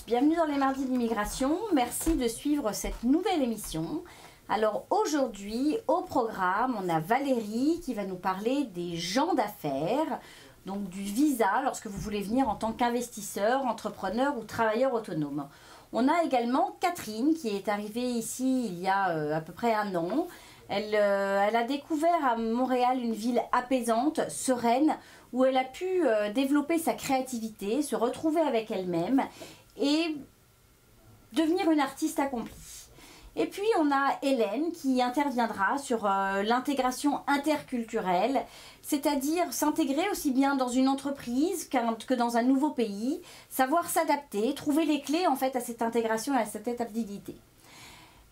bienvenue dans les mardis d'immigration. Merci de suivre cette nouvelle émission. Alors aujourd'hui, au programme, on a Valérie qui va nous parler des gens d'affaires, donc du visa lorsque vous voulez venir en tant qu'investisseur, entrepreneur ou travailleur autonome. On a également Catherine qui est arrivée ici il y a à peu près un an. Elle a découvert à Montréal une ville apaisante, sereine, où elle a pu développer sa créativité, se retrouver avec elle-même et devenir une artiste accomplie. Et puis on a Hélène qui interviendra sur l'intégration interculturelle, c'est-à-dire s'intégrer aussi bien dans une entreprise que dans un nouveau pays, savoir s'adapter, trouver les clés en fait à cette intégration et à cette adaptabilité.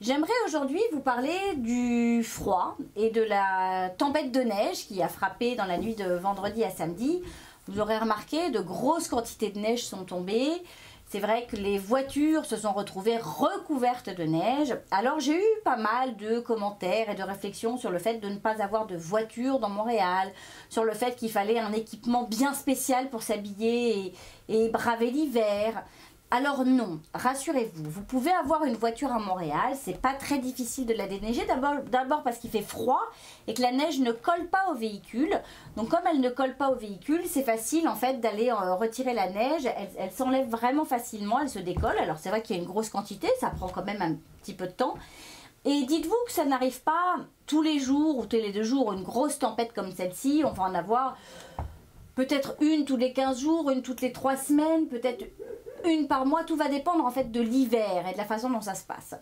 J'aimerais aujourd'hui vous parler du froid et de la tempête de neige qui a frappé dans la nuit de vendredi à samedi. Vous aurez remarqué, de grosses quantités de neige sont tombées. C'est vrai que les voitures se sont retrouvées recouvertes de neige. Alors j'ai eu pas mal de commentaires et de réflexions sur le fait de ne pas avoir de voiture dans Montréal, sur le fait qu'il fallait un équipement bien spécial pour s'habiller et braver l'hiver. Alors non, rassurez-vous, vous pouvez avoir une voiture à Montréal, c'est pas très difficile de la déneiger, d'abord parce qu'il fait froid et que la neige ne colle pas au véhicule. Donc comme elle ne colle pas au véhicule, c'est facile en fait d'aller retirer la neige, elle s'enlève vraiment facilement, elle se décolle. Alors c'est vrai qu'il y a une grosse quantité, ça prend quand même un petit peu de temps. Et dites-vous que ça n'arrive pas tous les jours ou tous les 2 jours, une grosse tempête comme celle-ci, on va en avoir peut-être une tous les 15 jours, une toutes les 3 semaines, peut-être une par mois, tout va dépendre en fait de l'hiver et de la façon dont ça se passe.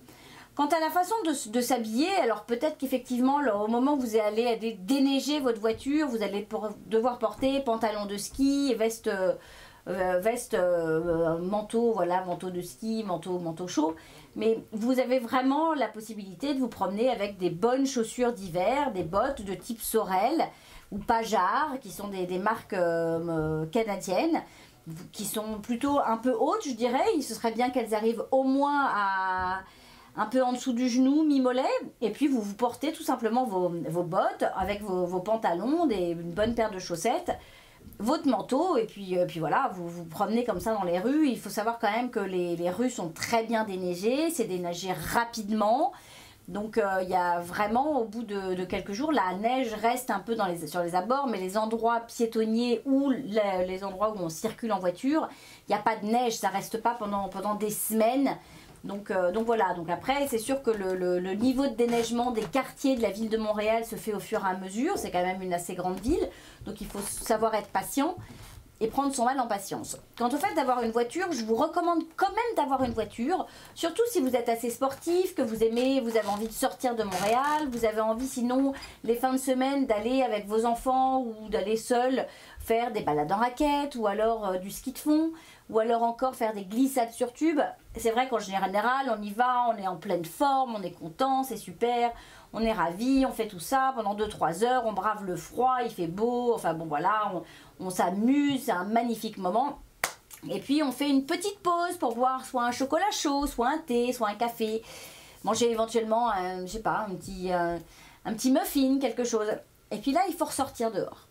Quant à la façon de s'habiller, alors peut-être qu'effectivement au moment où vous allez aller déneiger votre voiture, vous allez devoir porter pantalon de ski, veste, manteau, voilà, manteau de ski, manteau chaud. Mais vous avez vraiment la possibilité de vous promener avec des bonnes chaussures d'hiver, des bottes de type Sorel ou Pajar, qui sont des marques canadiennes, qui sont plutôt un peu hautes, je dirais. Il se serait bien qu'elles arrivent au moins à un peu en dessous du genou, mi-mollet. Et puis vous portez tout simplement vos bottes avec vos pantalons, une bonne paire de chaussettes, votre manteau, et puis voilà, vous vous promenez comme ça dans les rues. Il faut savoir quand même que les rues sont très bien déneigées, c'est déneigé rapidement. Donc il y a vraiment, au bout de quelques jours, la neige reste un peu sur les abords, mais les endroits piétonniers ou les endroits où on circule en voiture, il n'y a pas de neige, ça reste pas pendant des semaines. Donc voilà, donc après c'est sûr que le niveau de déneigement des quartiers de la ville de Montréal se fait au fur et à mesure, c'est quand même une assez grande ville, donc il faut savoir être patient et prendre son mal en patience. Quant au fait d'avoir une voiture, je vous recommande quand même d'avoir une voiture, surtout si vous êtes assez sportif, que vous aimez, vous avez envie de sortir de Montréal, vous avez envie sinon les fins de semaine d'aller avec vos enfants ou d'aller seul faire des balades en raquette ou alors du ski de fond ou alors encore faire des glissades sur tube. C'est vrai qu'en général on y va, on est en pleine forme, on est content, c'est super, on est ravis, on fait tout ça pendant 2-3 heures, on brave le froid, il fait beau, enfin bon voilà, on s'amuse, c'est un magnifique moment. Et puis on fait une petite pause pour boire soit un chocolat chaud, soit un thé, soit un café, manger éventuellement, je sais pas, un petit muffin, quelque chose. Et puis là il faut ressortir dehors.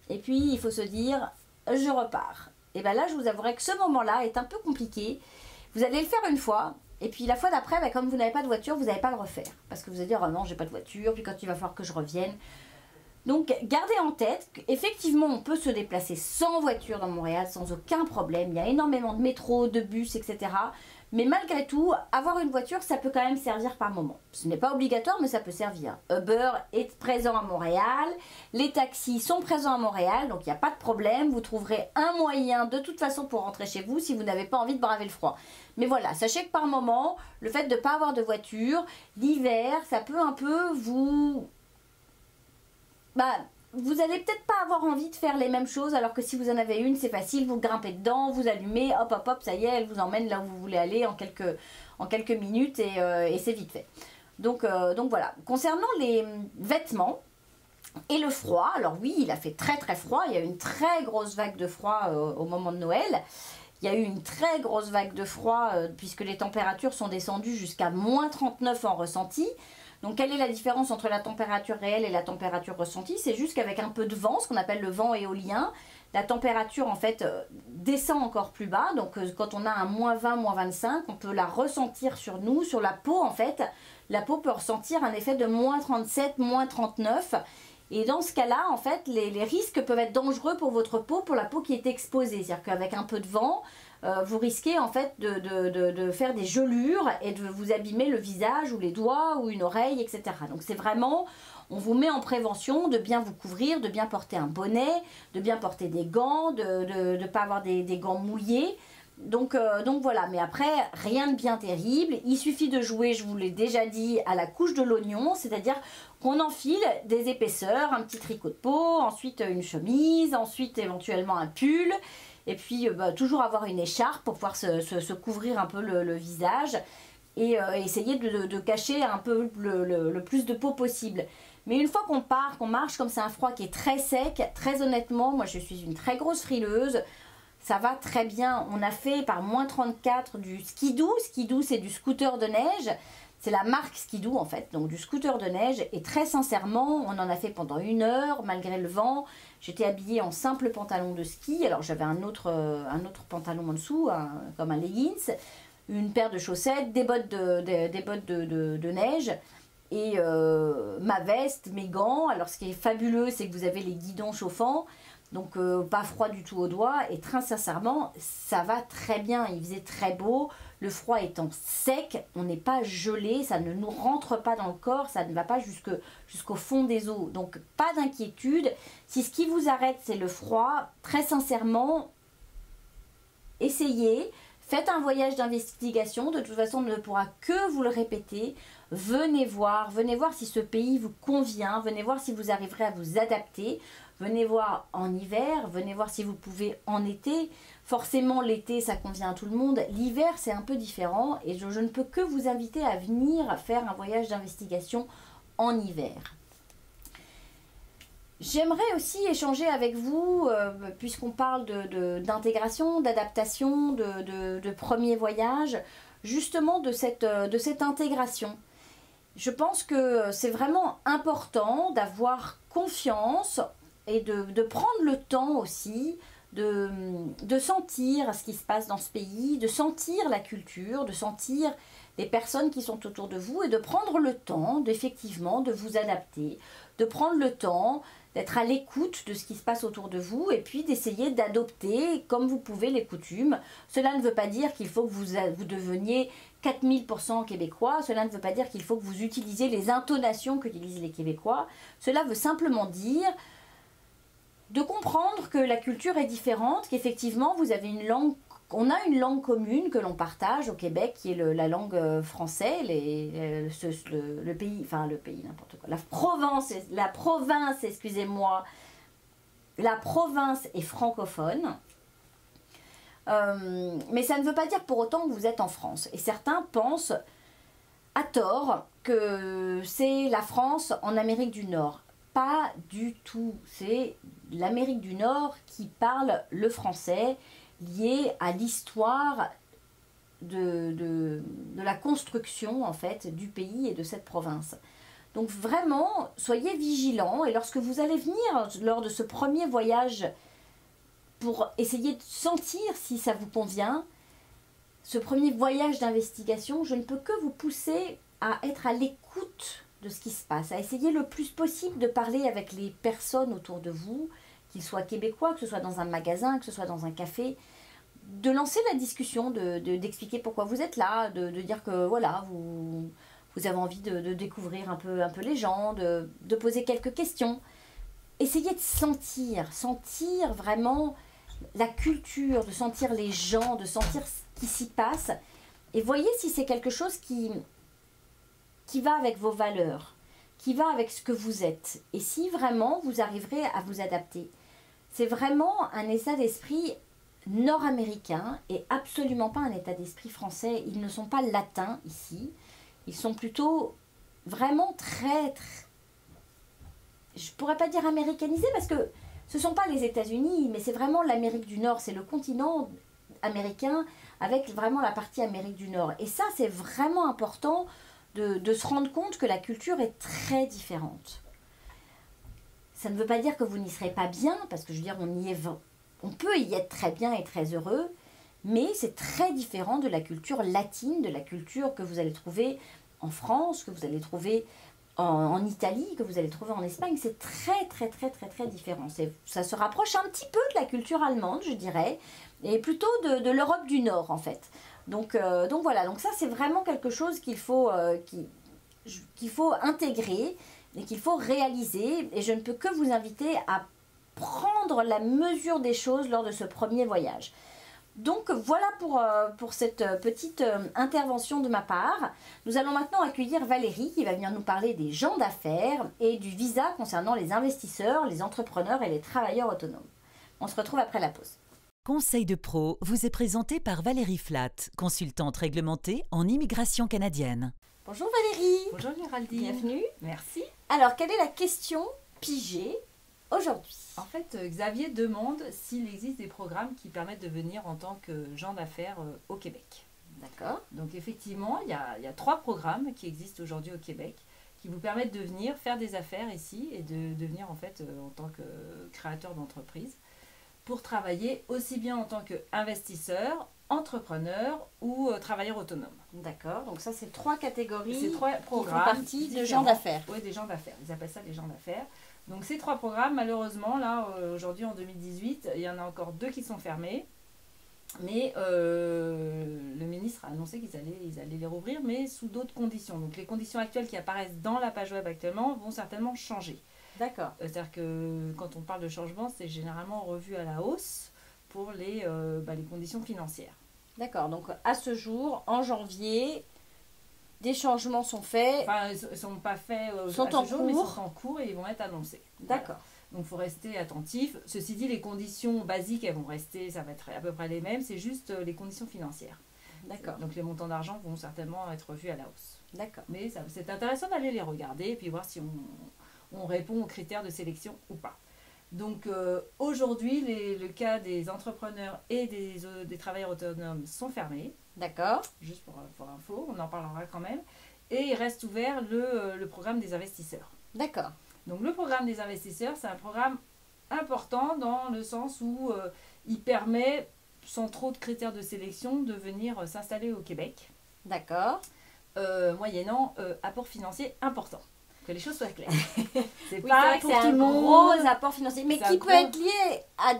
Et puis il faut se dire, je repars. Et bien là je vous avouerai que ce moment-là est un peu compliqué. Vous allez le faire une fois, et puis la fois d'après, ben, comme vous n'avez pas de voiture, vous n'allez pas le refaire. Parce que vous allez dire, oh non, j'ai pas de voiture, puis quand il va falloir que je revienne. Donc gardez en tête qu'effectivement on peut se déplacer sans voiture dans Montréal, sans aucun problème. Il y a énormément de métro, de bus, etc. Mais malgré tout, avoir une voiture, ça peut quand même servir par moment. Ce n'est pas obligatoire, mais ça peut servir. Uber est présent à Montréal, les taxis sont présents à Montréal, donc il n'y a pas de problème. Vous trouverez un moyen de toute façon pour rentrer chez vous si vous n'avez pas envie de braver le froid. Mais voilà, sachez que par moment, le fait de ne pas avoir de voiture, l'hiver, ça peut un peu vous allez peut-être pas avoir envie de faire les mêmes choses, alors que si vous en avez une, c'est facile, vous grimpez dedans, vous allumez, hop hop hop, ça y est, elle vous emmène là où vous voulez aller en quelques minutes et c'est vite fait. Donc voilà. Concernant les vêtements et le froid, alors oui, il a fait très très froid, il y a eu une très grosse vague de froid au moment de Noël. Il y a eu une très grosse vague de froid puisque les températures sont descendues jusqu'à -39 en ressenti. Donc quelle est la différence entre la température réelle et la température ressentie? C'est juste qu'avec un peu de vent, ce qu'on appelle le vent éolien, la température en fait descend encore plus bas. Donc quand on a un -20, -25, on peut la ressentir sur nous, sur la peau en fait. La peau peut ressentir un effet de -37, -39. Et dans ce cas-là, en fait, les risques peuvent être dangereux pour votre peau, pour la peau qui est exposée. C'est-à-dire qu'avec un peu de vent, vous risquez en fait de faire des gelures et de vous abîmer le visage ou les doigts ou une oreille, etc. Donc c'est vraiment, on vous met en prévention de bien vous couvrir, de bien porter un bonnet, de bien porter des gants, de ne pas avoir des gants mouillés. Donc voilà, mais après, rien de bien terrible. Il suffit de jouer, je vous l'ai déjà dit, à la couche de l'oignon, c'est-à-dire qu'on enfile des épaisseurs, un petit tricot de peau, ensuite une chemise, ensuite éventuellement un pull, et puis toujours avoir une écharpe pour pouvoir se couvrir un peu le visage et essayer de cacher un peu le plus de peau possible. Mais une fois qu'on part, qu'on marche, comme c'est un froid qui est très sec, très honnêtement, moi je suis une très grosse frileuse, ça va très bien. On a fait par -34 du skidoo. Skidoo, c'est du scooter de neige. C'est la marque Skidoo en fait, donc du scooter de neige. Et très sincèrement, on en a fait pendant 1 heure, malgré le vent. J'étais habillée en simple pantalon de ski. Alors j'avais un autre pantalon en dessous, comme un leggings, une paire de chaussettes, des bottes de neige. Et ma veste, mes gants. Alors ce qui est fabuleux, c'est que vous avez les guidons chauffants. Donc pas froid du tout aux doigts et très sincèrement ça va très bien, il faisait très beau, le froid étant sec, on n'est pas gelé, ça ne nous rentre pas dans le corps, ça ne va pas jusqu'au fond des os, donc pas d'inquiétude. Si ce qui vous arrête c'est le froid, très sincèrement essayez, faites un voyage d'investigation, de toute façon on ne pourra que vous le répéter. Venez voir si ce pays vous convient, venez voir si vous arriverez à vous adapter. Venez voir en hiver, venez voir si vous pouvez en été. Forcément, l'été, ça convient à tout le monde. L'hiver, c'est un peu différent et je ne peux que vous inviter à venir faire un voyage d'investigation en hiver. J'aimerais aussi échanger avec vous, puisqu'on parle d'intégration, d'adaptation, de premier voyage, justement de cette intégration. Je pense que c'est vraiment important d'avoir confiance et de prendre le temps aussi de sentir ce qui se passe dans ce pays, de sentir la culture, de sentir les personnes qui sont autour de vous et de prendre le temps d'effectivement de vous adapter, de prendre le temps d'être à l'écoute de ce qui se passe autour de vous et puis d'essayer d'adopter comme vous pouvez les coutumes. Cela ne veut pas dire qu'il faut que vous deveniez 4000% québécois, cela ne veut pas dire qu'il faut que vous utilisiez les intonations qu'utilisent les Québécois, cela veut simplement dire de comprendre que la culture est différente, qu'effectivement vous avez une langue, on a une langue commune que l'on partage au Québec qui est la langue française, le pays, n'importe quoi, la province, excusez-moi, la province est francophone. Mais ça ne veut pas dire pour autant que vous êtes en France. Et certains pensent à tort que c'est la France en Amérique du Nord. Pas du tout. C'est l'Amérique du Nord qui parle le français, lié à l'histoire de la construction en fait du pays et de cette province. Donc vraiment, soyez vigilants et lorsque vous allez venir lors de ce premier voyage pour essayer de sentir si ça vous convient, ce premier voyage d'investigation, je ne peux que vous pousser à être à l'écoute de ce qui se passe, à essayer le plus possible de parler avec les personnes autour de vous, qu'ils soient québécois, que ce soit dans un magasin, que ce soit dans un café, de lancer la discussion, d'expliquer pourquoi vous êtes là, de dire que voilà, vous avez envie de découvrir un peu les gens, de poser quelques questions. Essayez de sentir vraiment la culture, de sentir les gens, de sentir ce qui s'y passe. Et voyez si c'est quelque chose qui va avec vos valeurs, qui va avec ce que vous êtes. Et si vraiment vous arriverez à vous adapter. C'est vraiment un état d'esprit nord-américain et absolument pas un état d'esprit français. Ils ne sont pas latins ici. Ils sont plutôt vraiment très je pourrais pas dire américanisés parce que ce ne sont pas les États-Unis, mais c'est vraiment l'Amérique du Nord, c'est le continent américain avec vraiment la partie Amérique du Nord. Et ça, c'est vraiment important de se rendre compte que la culture est très différente. Ça ne veut pas dire que vous n'y serez pas bien, parce que je veux dire, on peut y être très bien et très heureux, mais c'est très différent de la culture latine, de la culture que vous allez trouver en France, que vous allez trouver en Italie, que vous allez trouver en Espagne. C'est très, très, très, très, très différent. Ça se rapproche un petit peu de la culture allemande, je dirais, et plutôt de l'Europe du Nord, en fait. Donc voilà, donc ça, c'est vraiment quelque chose qu'il faut intégrer et qu'il faut réaliser. Et je ne peux que vous inviter à prendre la mesure des choses lors de ce premier voyage. Donc voilà pour cette petite intervention de ma part. Nous allons maintenant accueillir Valérie qui va venir nous parler des gens d'affaires et du visa concernant les investisseurs, les entrepreneurs et les travailleurs autonomes. On se retrouve après la pause. Conseil de pro vous est présenté par Valérie Flatt, consultante réglementée en immigration canadienne. Bonjour Valérie. Bonjour Géraldine. Bienvenue. Merci. Alors, quelle est la question pigée aujourd'hui? En fait, Xavier demande s'il existe des programmes qui permettent de venir en tant que gens d'affaires au Québec. D'accord. Donc effectivement, il y a 3 programmes qui existent aujourd'hui au Québec qui vous permettent de venir faire des affaires ici et de devenir en fait en tant que créateur d'entreprise pour travailler aussi bien en tant qu'investisseur, entrepreneur ou travailleur autonome. D'accord, donc ça c'est 3 catégories. C'est 3 programmes qui font partie de gens d'affaires. Oui, des gens d'affaires. Ils appellent ça des gens d'affaires. Donc ces 3 programmes, malheureusement, là, aujourd'hui en 2018, il y en a encore 2 qui sont fermés. Mais le ministre a annoncé qu'ils allaient les rouvrir, mais sous d'autres conditions. Donc les conditions actuelles qui apparaissent dans la page web actuellement vont certainement changer. D'accord. C'est-à-dire que quand on parle de changement, c'est généralement revu à la hausse pour les conditions financières. D'accord, donc à ce jour, en janvier, des changements sont faits. Enfin, ils ne sont pas faits sont à en ce jour, cours. mais ils sont en cours et ils vont être annoncés. D'accord. Donc il faut rester attentif. Ceci dit, les conditions basiques, elles vont rester, ça va être à peu près les mêmes, c'est juste les conditions financières. D'accord. Donc les montants d'argent vont certainement être revus à la hausse. D'accord. Mais c'est intéressant d'aller les regarder et puis voir si on répond aux critères de sélection ou pas. Donc aujourd'hui, le cas des entrepreneurs et des travailleurs autonomes sont fermés. D'accord. Juste pour info, on en parlera quand même. Et il reste ouvert le programme des investisseurs. D'accord. Donc le programme des investisseurs, c'est un programme important dans le sens où il permet, sans trop de critères de sélection, de venir s'installer au Québec. D'accord. Moyennant apport financier important. Que les choses soient claires. C'est Oui, pas c'est pour vrai que tout c'est le un monde. gros apport financier, mais C'est qui un peut gros- être lié à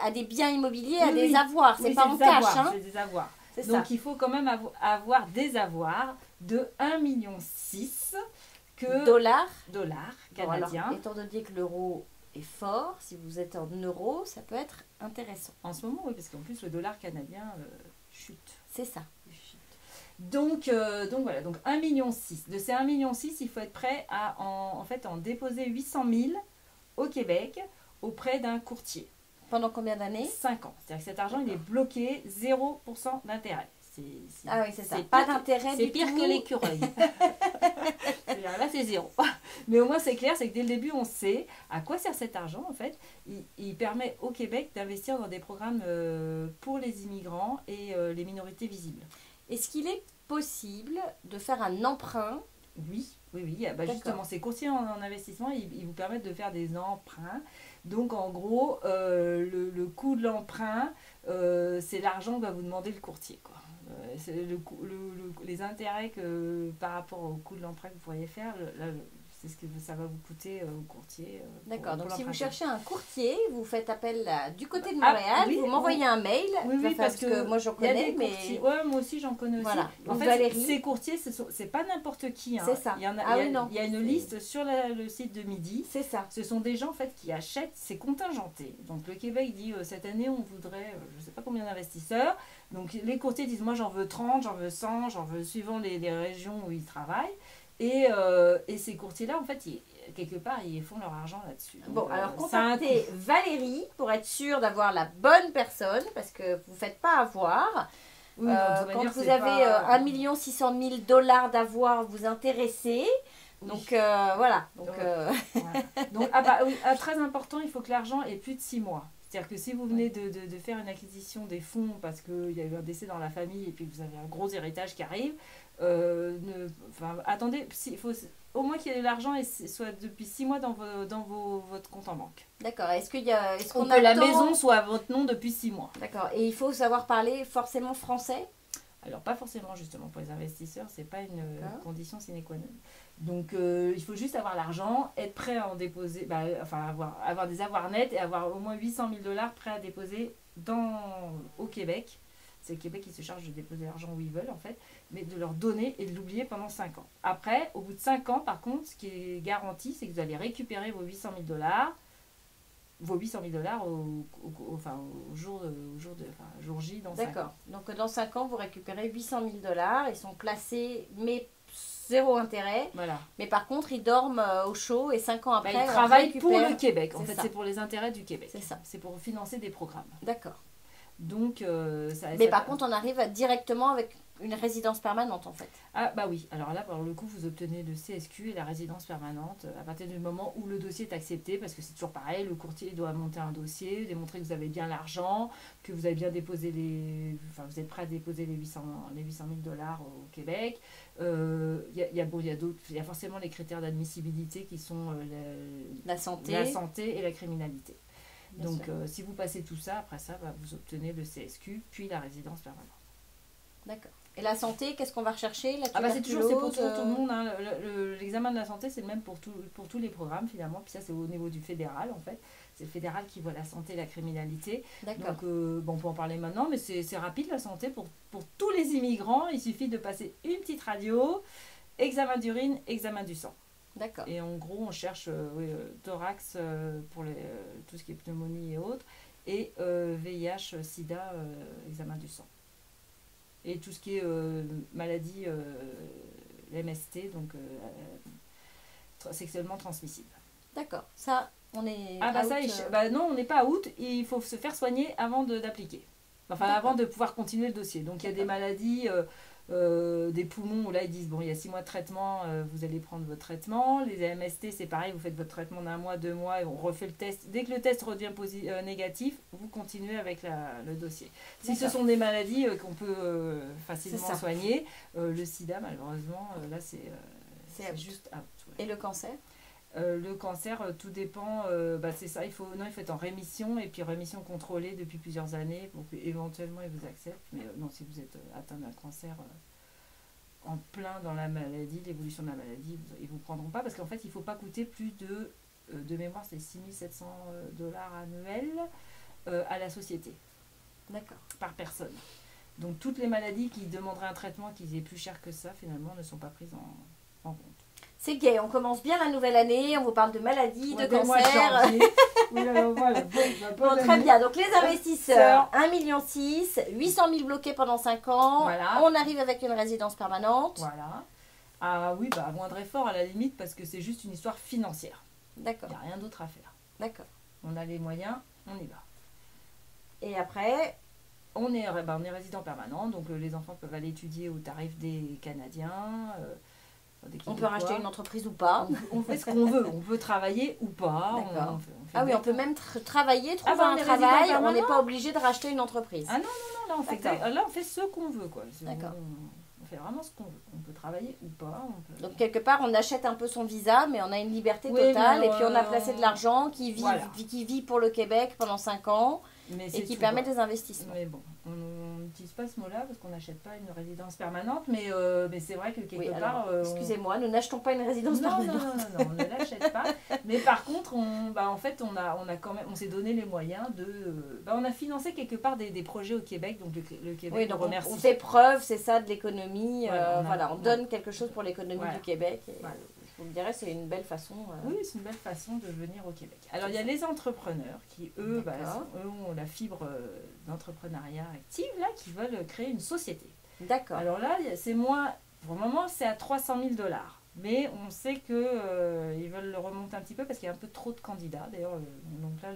des biens immobiliers, à Oui, des oui. avoirs. C'est Oui, pas en des cash, avoirs, hein. c'est des avoirs. C'est ça. Donc il faut quand même avoir des avoirs de 1,6 million que Dollars. dollars Bon, alors, canadiens. étant donné que l'euro est fort, si vous êtes en euros, ça peut être intéressant. En ce moment, oui, parce qu'en plus le dollar canadien chute. C'est ça. Donc voilà, donc 1,6 million. De ces 1,6 million, il faut être prêt à en déposer 800 000 au Québec auprès d'un courtier. Pendant combien d'années? 5 ans. C'est-à-dire que cet argent, il est bloqué 0% d'intérêt. Ah oui, c'est ça. c'est Pas pire d'intérêt C'est du pire tout. que l'écureuil. Là, c'est 0. Mais au moins, c'est clair, c'est que dès le début, on sait à quoi sert cet argent, en fait. Il permet au Québec d'investir dans des programmes pour les immigrants et les minorités visibles. Est-ce qu'il est possible de faire un emprunt? Oui. Justement, ces courtiers en investissement, ils vous permettent de faire des emprunts. Donc, en gros, le coût de l'emprunt, c'est l'argent que va vous demander le courtier, quoi. C'est les intérêts par rapport au coût de l'emprunt que vous pourriez faire, c'est ce que ça va vous coûter au courtier. D'accord, donc si vous l'emprunter. cherchez un courtier, vous faites appel du côté de Montréal, oui, vous m'envoyez un mail. Oui, parce que moi j'en il y a connais, des mais courtiers. Ouais, moi aussi j'en connais aussi. Voilà. En Donc, fait, Valérie. ces courtiers, c'est pas n'importe qui. Hein. C'est ça. Il y en a, Ah il y a- oui, non. il y a une C'est- liste sur le site de Midi. c'est ça. Ce sont des gens en fait qui achètent, c'est contingenté. Donc le Québec dit cette année on voudrait je ne sais pas combien d'investisseurs. Donc les courtiers disent moi j'en veux 30, j'en veux 100, j'en veux suivant les régions où ils travaillent. Et ces courtiers-là en fait quelque part ils font leur argent là-dessus. Donc, Bon, alors ça a un contactez Valérie pour être sûr d'avoir la bonne personne, parce que vous ne faites pas avoir. coût. Oui, donc, de toute Quand manière, vous c'est avez pas- 1 600 000 $ d'avoir, vous intéressez. Oui. Donc voilà. Donc, Voilà. Donc très important, il faut que l'argent ait plus de 6 mois. C'est-à-dire que si vous venez de faire une acquisition des fonds parce qu'il y a eu un décès dans la famille et puis vous avez un gros héritage qui arrive, attendez, il faut au moins qu'il y ait de l'argent et soit depuis 6 mois dans votre compte en banque. D'accord. Est-ce qu'il y a... Est-ce qu'on que la maison soit à votre nom depuis 6 mois. D'accord. Et il faut savoir parler forcément français? Alors, pas forcément, justement, pour les investisseurs, c'est pas une condition sine qua non. Donc, il faut juste avoir l'argent, être prêt à en déposer, avoir des avoirs nets et avoir au moins 800 000 $ prêts à déposer au Québec. C'est le Québec qui se charge de déposer l'argent où ils veulent, en fait, mais de leur donner et de l'oublier pendant 5 ans. Après, au bout de 5 ans, par contre, ce qui est garanti, c'est que vous allez récupérer vos 800 000 $, au jour J dans 5 ans. D'accord. Donc dans 5 ans, vous récupérez 800 000 $. Ils sont placés, mais 0 intérêt. Voilà. Mais par contre, ils dorment au chaud et 5 ans après, ils travaillent pour le Québec. En fait, c'est pour les intérêts du Québec. C'est ça. C'est pour financer des programmes. D'accord. Donc, mais par contre, on arrive directement avec une résidence permanente, en fait. Ah, bah oui. Alors là, pour le coup, vous obtenez le CSQ et la résidence permanente à partir du moment où le dossier est accepté, parce que c'est toujours pareil, le courtier doit monter un dossier, démontrer que vous avez bien l'argent, que vous avez bien déposé vous êtes prêt à déposer les 800 000 $ au Québec. Il y a forcément les critères d'admissibilité qui sont la santé et la criminalité. Donc, si vous passez tout ça, après ça, vous obtenez le CSQ, puis la résidence permanente. D'accord. Et la santé, qu'est-ce qu'on va rechercher? C'est pour tout le monde. Hein. L'examen de la santé, c'est le même pour tous les programmes, finalement. Puis ça, c'est au niveau du fédéral, en fait. C'est le fédéral qui voit la santé et la criminalité. D'accord. Donc, on peut en parler maintenant, mais c'est rapide, la santé. Pour tous les immigrants, il suffit de passer une petite radio, examen d'urine, examen du sang. D'accord. Et en gros, on cherche thorax pour tout ce qui est pneumonie et autres, et VIH, sida, examen du sang. Et tout ce qui est maladie, MST, donc sexuellement transmissible. D'accord. Ça, on est non, on n'est pas out. Il faut se faire soigner avant d'appliquer. Enfin, avant de pouvoir continuer le dossier. Donc, il y a des maladies... des poumons où là ils disent il y a 6 mois de traitement, vous allez prendre votre traitement. Les MST, c'est pareil, vous faites votre traitement d'1 mois, 2 mois et on refait le test. Dès que le test redevient négatif, vous continuez avec le dossier. Si ce sont des maladies qu'on peut facilement soigner, le sida malheureusement là c'est juste out. Ouais. Et le cancer? Le cancer, tout dépend, c'est ça, il faut être en rémission et puis rémission contrôlée depuis plusieurs années pour qu'éventuellement ils vous acceptent. Mais non, si vous êtes atteint d'un cancer en plein dans la maladie, l'évolution de la maladie, ils ne vous prendront pas parce qu'en fait, il ne faut pas coûter plus de mémoire, c'est 6 700 $ annuels à la société. D'accord. Par personne. Donc toutes les maladies qui demanderaient un traitement qui est plus cher que ça, finalement, ne sont pas prises en compte. C'est gai, on commence bien la nouvelle année, on vous parle de maladies, de cancer. Bon, très bien, donc les investisseurs, 1,6 million, 800 000 bloqués pendant 5 ans, voilà. On arrive avec une résidence permanente. Voilà. Ah oui, à moindre effort à la limite, parce que c'est juste une histoire financière. D'accord. Il n'y a rien d'autre à faire. D'accord. On a les moyens, on y va. Et après on est résident permanent, donc les enfants peuvent aller étudier au tarif des Canadiens. On peut racheter une entreprise ou pas. On fait ce qu'on veut. On peut travailler ou pas. On peut même travailler, trouver un travail. On n'est pas obligé de racheter une entreprise. Ah non. Là, on fait ce qu'on veut. D'accord. On fait vraiment ce qu'on veut. On peut travailler ou pas. Donc, quelque part, on achète un peu son visa, mais on a une liberté totale. Et puis, on a placé de l'argent qui vit pour le Québec pendant 5 ans. Et qui permet des investissements. Mais bon, on n'utilise pas ce mot-là parce qu'on n'achète pas une résidence permanente, mais c'est vrai que quelque part... excusez-moi, nous n'achetons pas une résidence permanente. Non, on ne l'achète pas. Mais par contre, en fait, on s'est donné les moyens on a financé quelque part des projets au Québec, donc le Québec nous remercie. On fait preuve, c'est ça, de l'économie. On donne quelque chose pour l'économie du Québec. Je vous le dirais, c'est une belle façon. Oui, c'est une belle façon de venir au Québec. Alors, il y a les entrepreneurs qui, eux, ont la fibre d'entrepreneuriat active, là, qui veulent créer une société. D'accord. Alors là, c'est moins... Pour le moment, c'est à 300 000 $. Mais on sait qu'ils veulent le remonter un petit peu parce qu'il y a un peu trop de candidats. D'ailleurs, donc là,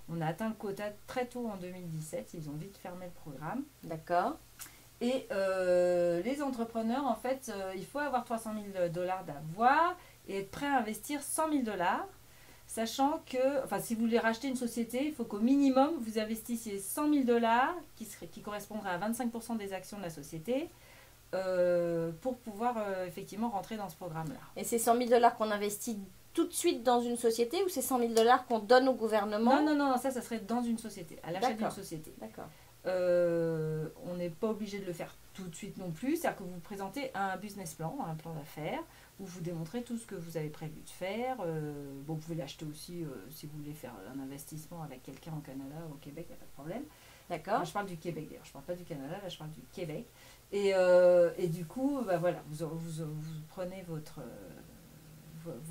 on a atteint le quota très tôt en 2017. Ils ont vite fermé le programme. D'accord. Et les entrepreneurs, en fait, il faut avoir 300 000 $ d'avoir et être prêt à investir 100 000 $. Sachant que, enfin, si vous voulez racheter une société, il faut qu'au minimum, vous investissiez 100 000 $, qui correspondraient à 25% des actions de la société, pour pouvoir effectivement rentrer dans ce programme-là. Et c'est 100 000 $ qu'on investit tout de suite dans une société ou c'est 100 000 $ qu'on donne au gouvernement? Non, ça serait dans une société, à l'achat d'une société. D'accord. On n'est pas obligé de le faire tout de suite non plus, c'est-à-dire que vous présentez un business plan, un plan d'affaires, où vous démontrez tout ce que vous avez prévu de faire. Bon, vous pouvez l'acheter aussi si vous voulez faire un investissement avec quelqu'un au Canada ou au Québec, il n'y a pas de problème. D'accord. Moi, je parle du Québec d'ailleurs, je ne parle pas du Canada, là je parle du Québec. Et du coup, voilà, vous prenez vos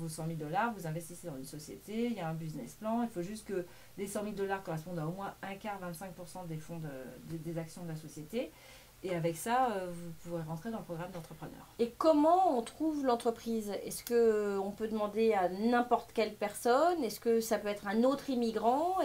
100 000 $, vous investissez dans une société, il y a un business plan, il faut juste que les 100 000 $ correspondent à au moins un quart, 25% des fonds des actions de la société. Et avec ça, vous pourrez rentrer dans le programme d'entrepreneur. Et comment on trouve l'entreprise? Est-ce qu'on peut demander à n'importe quelle personne? Est-ce que ça peut être un autre immigrant?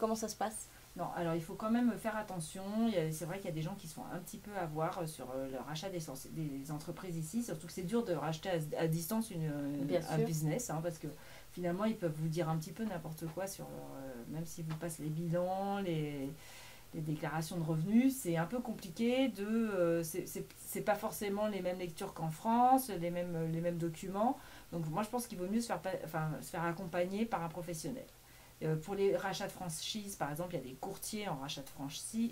Comment ça se passe? Non, alors il faut quand même faire attention. C'est vrai qu'il y a des gens qui se font un petit peu avoir sur leur achat des entreprises ici. Surtout que c'est dur de racheter à distance un business, hein, parce que finalement, ils peuvent vous dire un petit peu n'importe quoi sur même si vous passez les bilans, les déclarations de revenus, c'est un peu compliqué c'est pas forcément les mêmes lectures qu'en France, les mêmes documents. Donc moi je pense qu'il vaut mieux se faire accompagner par un professionnel. Pour les rachats de franchise, par exemple, il y a des courtiers en rachat de franchise.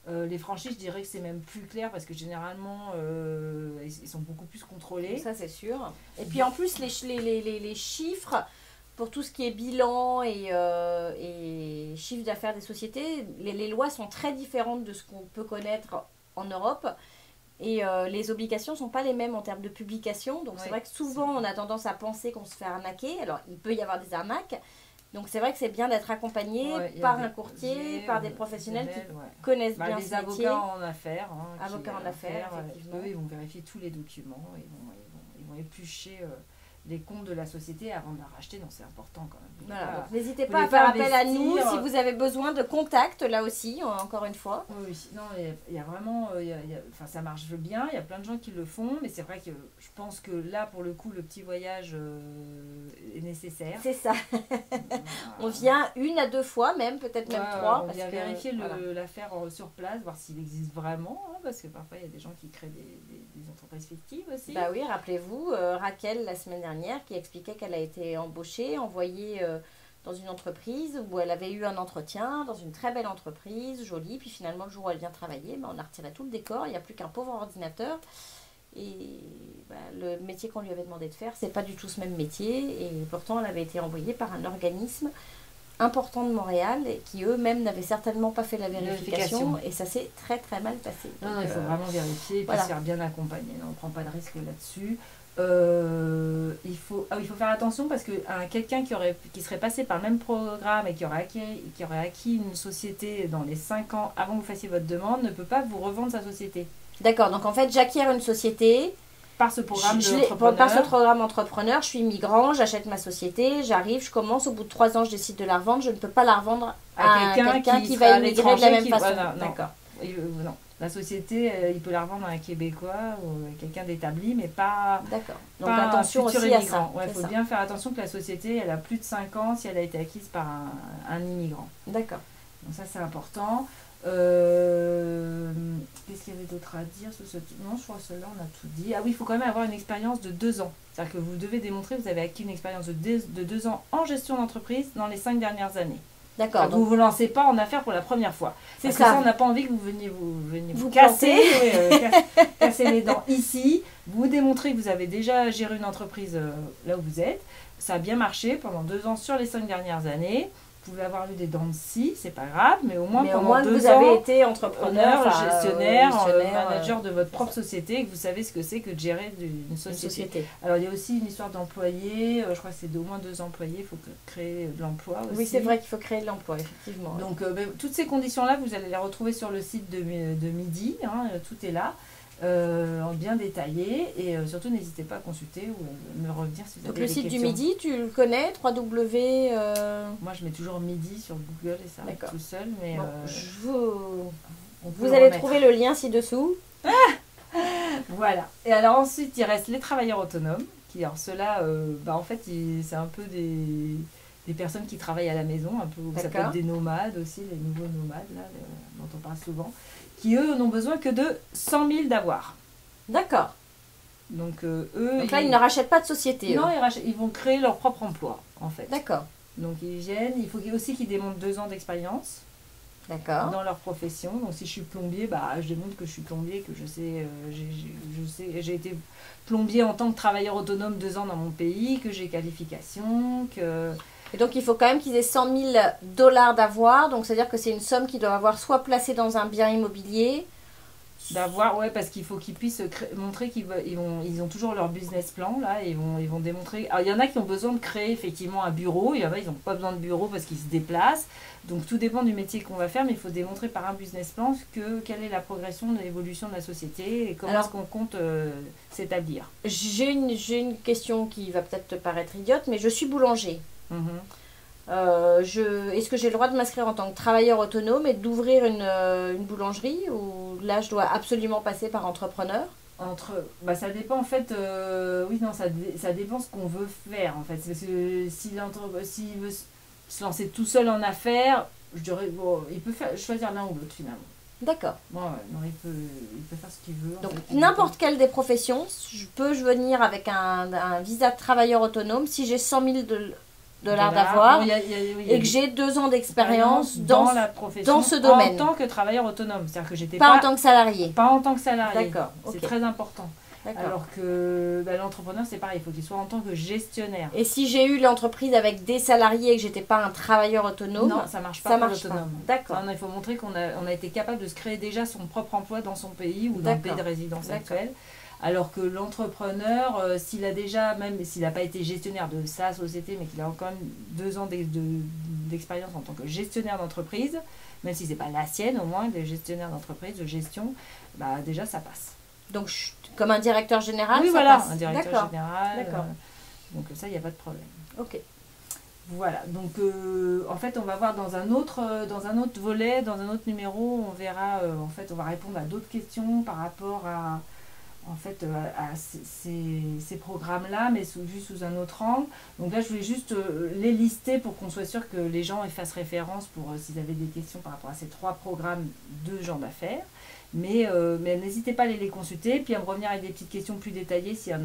Les franchises, je dirais que c'est même plus clair parce que généralement, ils sont beaucoup plus contrôlés. Ça, c'est sûr. Et puis en plus, les chiffres, pour tout ce qui est bilan et chiffre d'affaires des sociétés, les lois sont très différentes de ce qu'on peut connaître en Europe. Et les obligations ne sont pas les mêmes en termes de publication. Donc c'est vrai que souvent, on a tendance à penser qu'on se fait arnaquer. Alors, il peut y avoir des arnaques. Donc c'est vrai que c'est bien d'être accompagné par un courtier, par des professionnels qui connaissent bien ce métier. Les avocats en affaires. Avocats en affaires, effectivement. Eux, ils vont vérifier tous les documents. Ils vont éplucher les comptes de la société avant de la racheter. Donc c'est important quand même. Voilà, donc n'hésitez pas à faire appel à nous si vous avez besoin de contact, là aussi, encore une fois. Oui, non, il y a vraiment, ça marche bien, il y a plein de gens qui le font, mais c'est vrai que je pense que là, pour le coup, le petit voyage est nécessaire. C'est ça. On vient 1 à 2 fois, même, peut-être même 3. On vient vérifier l'affaire sur place, voir s'il existe vraiment, hein, parce que parfois, il y a des gens qui créent des entreprises fictives aussi. Bah oui, rappelez-vous, Raquel, la semaine dernière, qui expliquait qu'elle a été embauchée, envoyée dans une entreprise où elle avait eu un entretien, dans une très belle entreprise, jolie, puis finalement, le jour où elle vient travailler, on a retiré tout le décor, il n'y a plus qu'un pauvre ordinateur. Et le métier qu'on lui avait demandé de faire, c'est pas du tout ce même métier. Et pourtant, elle avait été envoyée par un organisme important de Montréal et qui eux-mêmes n'avaient certainement pas fait la vérification. Et ça s'est très très mal passé. Donc, il faut vraiment vérifier et puis se faire bien accompagner. On ne prend pas de risque là-dessus. Il faut faire attention parce que quelqu'un qui serait passé par le même programme et qui aurait acquis une société dans les 5 ans avant que vous fassiez votre demande ne peut pas vous revendre sa société. D'accord, donc en fait j'acquiers une société par ce programme entrepreneur, je suis migrant, j'achète ma société, j'arrive, je commence, au bout de 3 ans je décide de la revendre, je ne peux pas la revendre à quelqu'un qui va immigrer de la même façon. D'accord. Non. La société, il peut la revendre à un Québécois ou à quelqu'un d'établi, mais pas. D'accord. Donc attention aussi immigrant. à ça. Il faut bien faire attention que la société, elle a plus de 5 ans si elle a été acquise par un immigrant. D'accord. Donc ça, c'est important. Qu'est-ce qu'il y avait d'autre à dire sur ce... Non, je crois que celle-là, on a tout dit. Ah oui, il faut quand même avoir une expérience de 2 ans. C'est-à-dire que vous devez démontrer que vous avez acquis une expérience de 2 ans en gestion d'entreprise dans les 5 dernières années. D'accord. Donc vous ne vous lancez pas en affaires pour la première fois. C'est ça. Parce que on n'a pas envie que vous veniez vous casser, casser les dents ici. Vous démontrez que vous avez déjà géré une entreprise là où vous êtes. Ça a bien marché pendant 2 ans sur les 5 dernières années. Vous pouvez avoir eu des dents de scie, c'est pas grave, mais au moins pendant 2 ans, vous avez été entrepreneur, gestionnaire, manager de votre propre société, et que vous savez ce que c'est que de gérer une société. Alors il y a aussi une histoire d'employés, je crois que c'est d'au moins 2 employés, il faut créer de l'emploi aussi. Oui, c'est vrai qu'il faut créer de l'emploi, effectivement. Donc toutes ces conditions-là, vous allez les retrouver sur le site de Midi, hein, tout est là. Bien détaillé et surtout n'hésitez pas à consulter ou me revenir si vous avez des questions. Donc le site du Midi, tu le connais, www. Moi je mets toujours Midi sur Google et ça arrive tout seul, mais vous allez trouver le lien ci-dessous. Voilà. Et alors ensuite il reste les travailleurs autonomes Alors ceux-là, en fait, c'est un peu des personnes qui travaillent à la maison, un peu, ça peut être des nomades aussi, les nouveaux nomades, là, dont on parle souvent, qui eux n'ont besoin que de 100 000 d'avoir. D'accord. Donc Donc là, ils ne rachètent pas de société. Non, ils vont créer leur propre emploi, en fait. D'accord. Donc ils viennent, il faut aussi qu'ils démontrent 2 ans d'expérience. D'accord. Dans leur profession. Donc si je suis plombier, je démontre que je suis plombier, que je sais, j'ai été plombier en tant que travailleur autonome 2 ans dans mon pays, que j'ai qualification, que... Et donc il faut quand même qu'ils aient 100 000 $ d'avoir, donc c'est-à-dire que c'est une somme qu'ils doivent avoir soit placée dans un bien immobilier, parce qu'il faut qu'ils puissent montrer ils ont toujours leur business plan, là, ils vont démontrer. Alors il y en a qui ont besoin de créer effectivement un bureau, il y en a ils n'ont pas besoin de bureau parce qu'ils se déplacent, donc tout dépend du métier qu'on va faire, mais il faut démontrer par un business plan quelle est la progression de l'évolution de la société et comment est-ce qu'on compte s'établir. J'ai une question qui va peut-être te paraître idiote, mais je suis boulanger. Est-ce que j'ai le droit de m'inscrire en tant que travailleur autonome et d'ouvrir une boulangerie, ou là je dois absolument passer par entrepreneur? Ça dépend en fait, ça dépend ce qu'on veut faire en fait. Parce que s'il veut se lancer tout seul en affaires, je dirais, il peut choisir l'un ou l'autre finalement. D'accord. Il peut faire ce qu'il veut. Donc n'importe quelle des professions, je peux venir avec un visa de travailleur autonome si j'ai 100 000 $ d'avoir et que j'ai 2 ans d'expérience dans ce domaine. En tant que travailleur autonome, c'est-à-dire que j'étais pas en tant que salarié. Pas en tant que salarié. D'accord. C'est très important. Alors que l'entrepreneur, c'est pareil, il faut qu'il soit en tant que gestionnaire. Et si j'ai eu l'entreprise avec des salariés et que j'étais pas un travailleur autonome, non, ça marche pas pour l'autonome. D'accord. Il faut montrer qu'on a été capable de se créer déjà son propre emploi dans son pays ou dans le pays de résidence actuel. Alors que l'entrepreneur, s'il a déjà, même s'il n'a pas été gestionnaire de sa société, mais qu'il a quand même 2 ans d'expérience en tant que gestionnaire d'entreprise, même si ce n'est pas la sienne, au moins, des gestionnaires d'entreprise, de gestion, déjà ça passe. Donc, comme un directeur général, oui, ça voilà, passe. Un directeur général. D'accord. Donc ça, il n'y a pas de problème. Ok. Voilà, donc en fait, on va voir dans un autre volet, dans un autre numéro, on verra, on va répondre à d'autres questions par rapport à ces programmes-là, mais juste sous un autre angle. Donc là, je voulais juste les lister pour qu'on soit sûr que les gens fassent référence pour s'ils avaient des questions par rapport à ces 3 programmes de gens d'affaires. Mais n'hésitez pas à aller les consulter, puis à me revenir avec des petites questions plus détaillées s'il y a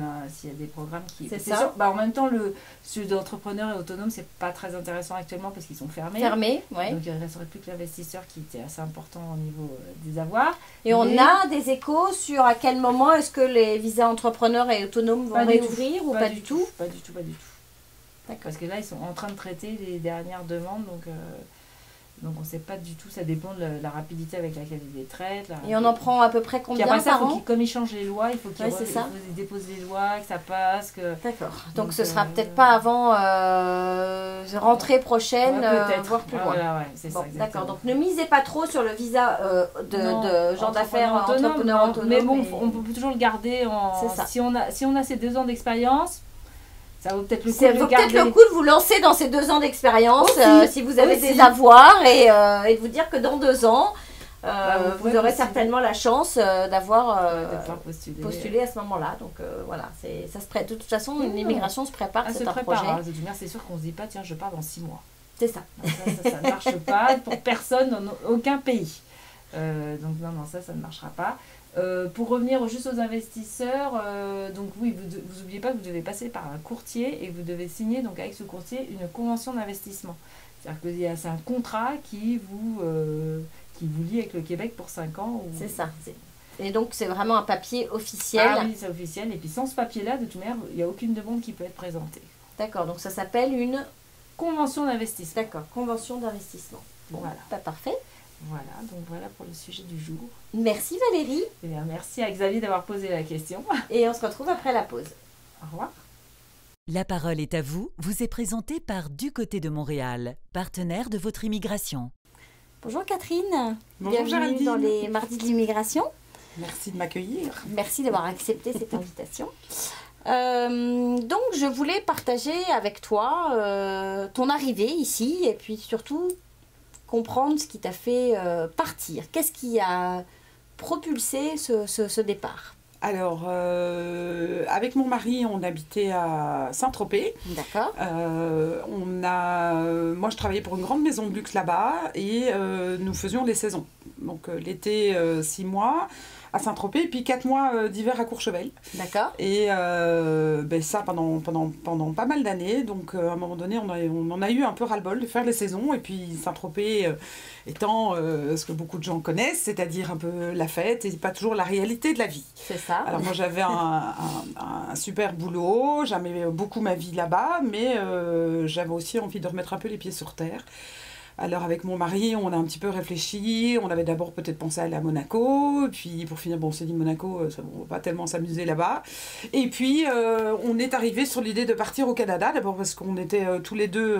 des programmes qui... C'est ça. Sûr, en même temps, celui d'entrepreneur et autonome, c'est pas très intéressant actuellement parce qu'ils sont fermés. Ouais. Donc il ne resterait plus que l'investisseur qui était assez important au niveau des avoirs. Et on a des échos sur à quel moment est-ce que les visas entrepreneurs et autonomes vont réouvrir ou pas du tout? Pas du tout. D'accord. Parce que là, ils sont en train de traiter les dernières demandes, donc on ne sait pas du tout, ça dépend de la rapidité avec laquelle ils les traitent. Et on en prend à peu près combien par an? Comme ils changent les lois, il faut qu'ils déposent les lois, que ça passe. D'accord. Donc ce sera peut-être pas avant rentrée prochaine, voire plus loin. Voilà, c'est ça. D'accord. Donc ne misez pas trop sur le visa de gens d'affaires entrepreneur autonome. Mais bon, on peut toujours le garder. Si on a ces 2 ans d'expérience, ça vaut peut-être le coup de vous lancer dans ces 2 ans d'expérience si vous avez des avoirs et de vous dire que dans 2 ans, vous aurez certainement la chance d'avoir postulé à ce moment-là. Donc voilà, ça se prête. De toute façon, l'immigration se prépare, c'est un projet. C'est sûr qu'on ne se dit pas, tiens, je pars dans 6 mois. C'est ça. Ça ne marche pas pour personne dans aucun pays. Donc non, ça ne marchera pas. Pour revenir juste aux investisseurs, donc oui, vous n'oubliez pas que vous devez passer par un courtier et vous devez signer donc avec ce courtier une convention d'investissement. C'est-à-dire que c'est un contrat qui vous lie avec le Québec pour 5 ans. C'est ça. Et donc c'est vraiment un papier officiel. Ah oui, c'est officiel. Et puis sans ce papier-là, de toute manière, il n'y a aucune demande qui peut être présentée. D'accord, donc ça s'appelle une convention d'investissement. D'accord, convention d'investissement. Bon, voilà. Pas parfait. Voilà, donc voilà pour le sujet du jour. Merci Valérie. Eh bien, merci à Xavier d'avoir posé la question. Et on se retrouve après la pause. Au revoir. La parole est à vous, vous est présentée par Du Côté de Montréal, partenaire de votre immigration. Bonjour Catherine. Bonjour Bienvenue dans les Mardis de l'immigration. Merci de m'accueillir. Merci d'avoir accepté cette invitation. Donc je voulais partager avec toi ton arrivée ici et puis surtout comprendre ce qui t'a fait partir. Qu'est-ce qui a propulsé ce départ? Alors, avec mon mari, on habitait à Saint-Tropez. D'accord. Moi, je travaillais pour une grande maison de luxe là-bas et nous faisions les saisons. Donc, l'été, 6 mois à Saint-Tropez, et puis 4 mois d'hiver à Courchevel. D'accord. Et ça pendant pas mal d'années. Donc, à un moment donné, on en a eu un peu ras-le-bol de faire les saisons. Et puis, Saint-Tropez étant ce que beaucoup de gens connaissent, c'est-à-dire un peu la fête et pas toujours la réalité de la vie. C'est ça. Alors moi j'avais un super boulot, j'aimais beaucoup ma vie là-bas, mais j'avais aussi envie de remettre un peu les pieds sur terre. Alors avec mon mari, on a un petit peu réfléchi, on avait d'abord peut-être pensé à aller à Monaco, puis pour finir, on s'est dit Monaco, ça, on va pas tellement s'amuser là-bas. Et puis on est arrivé sur l'idée de partir au Canada, d'abord parce qu'on était tous les deux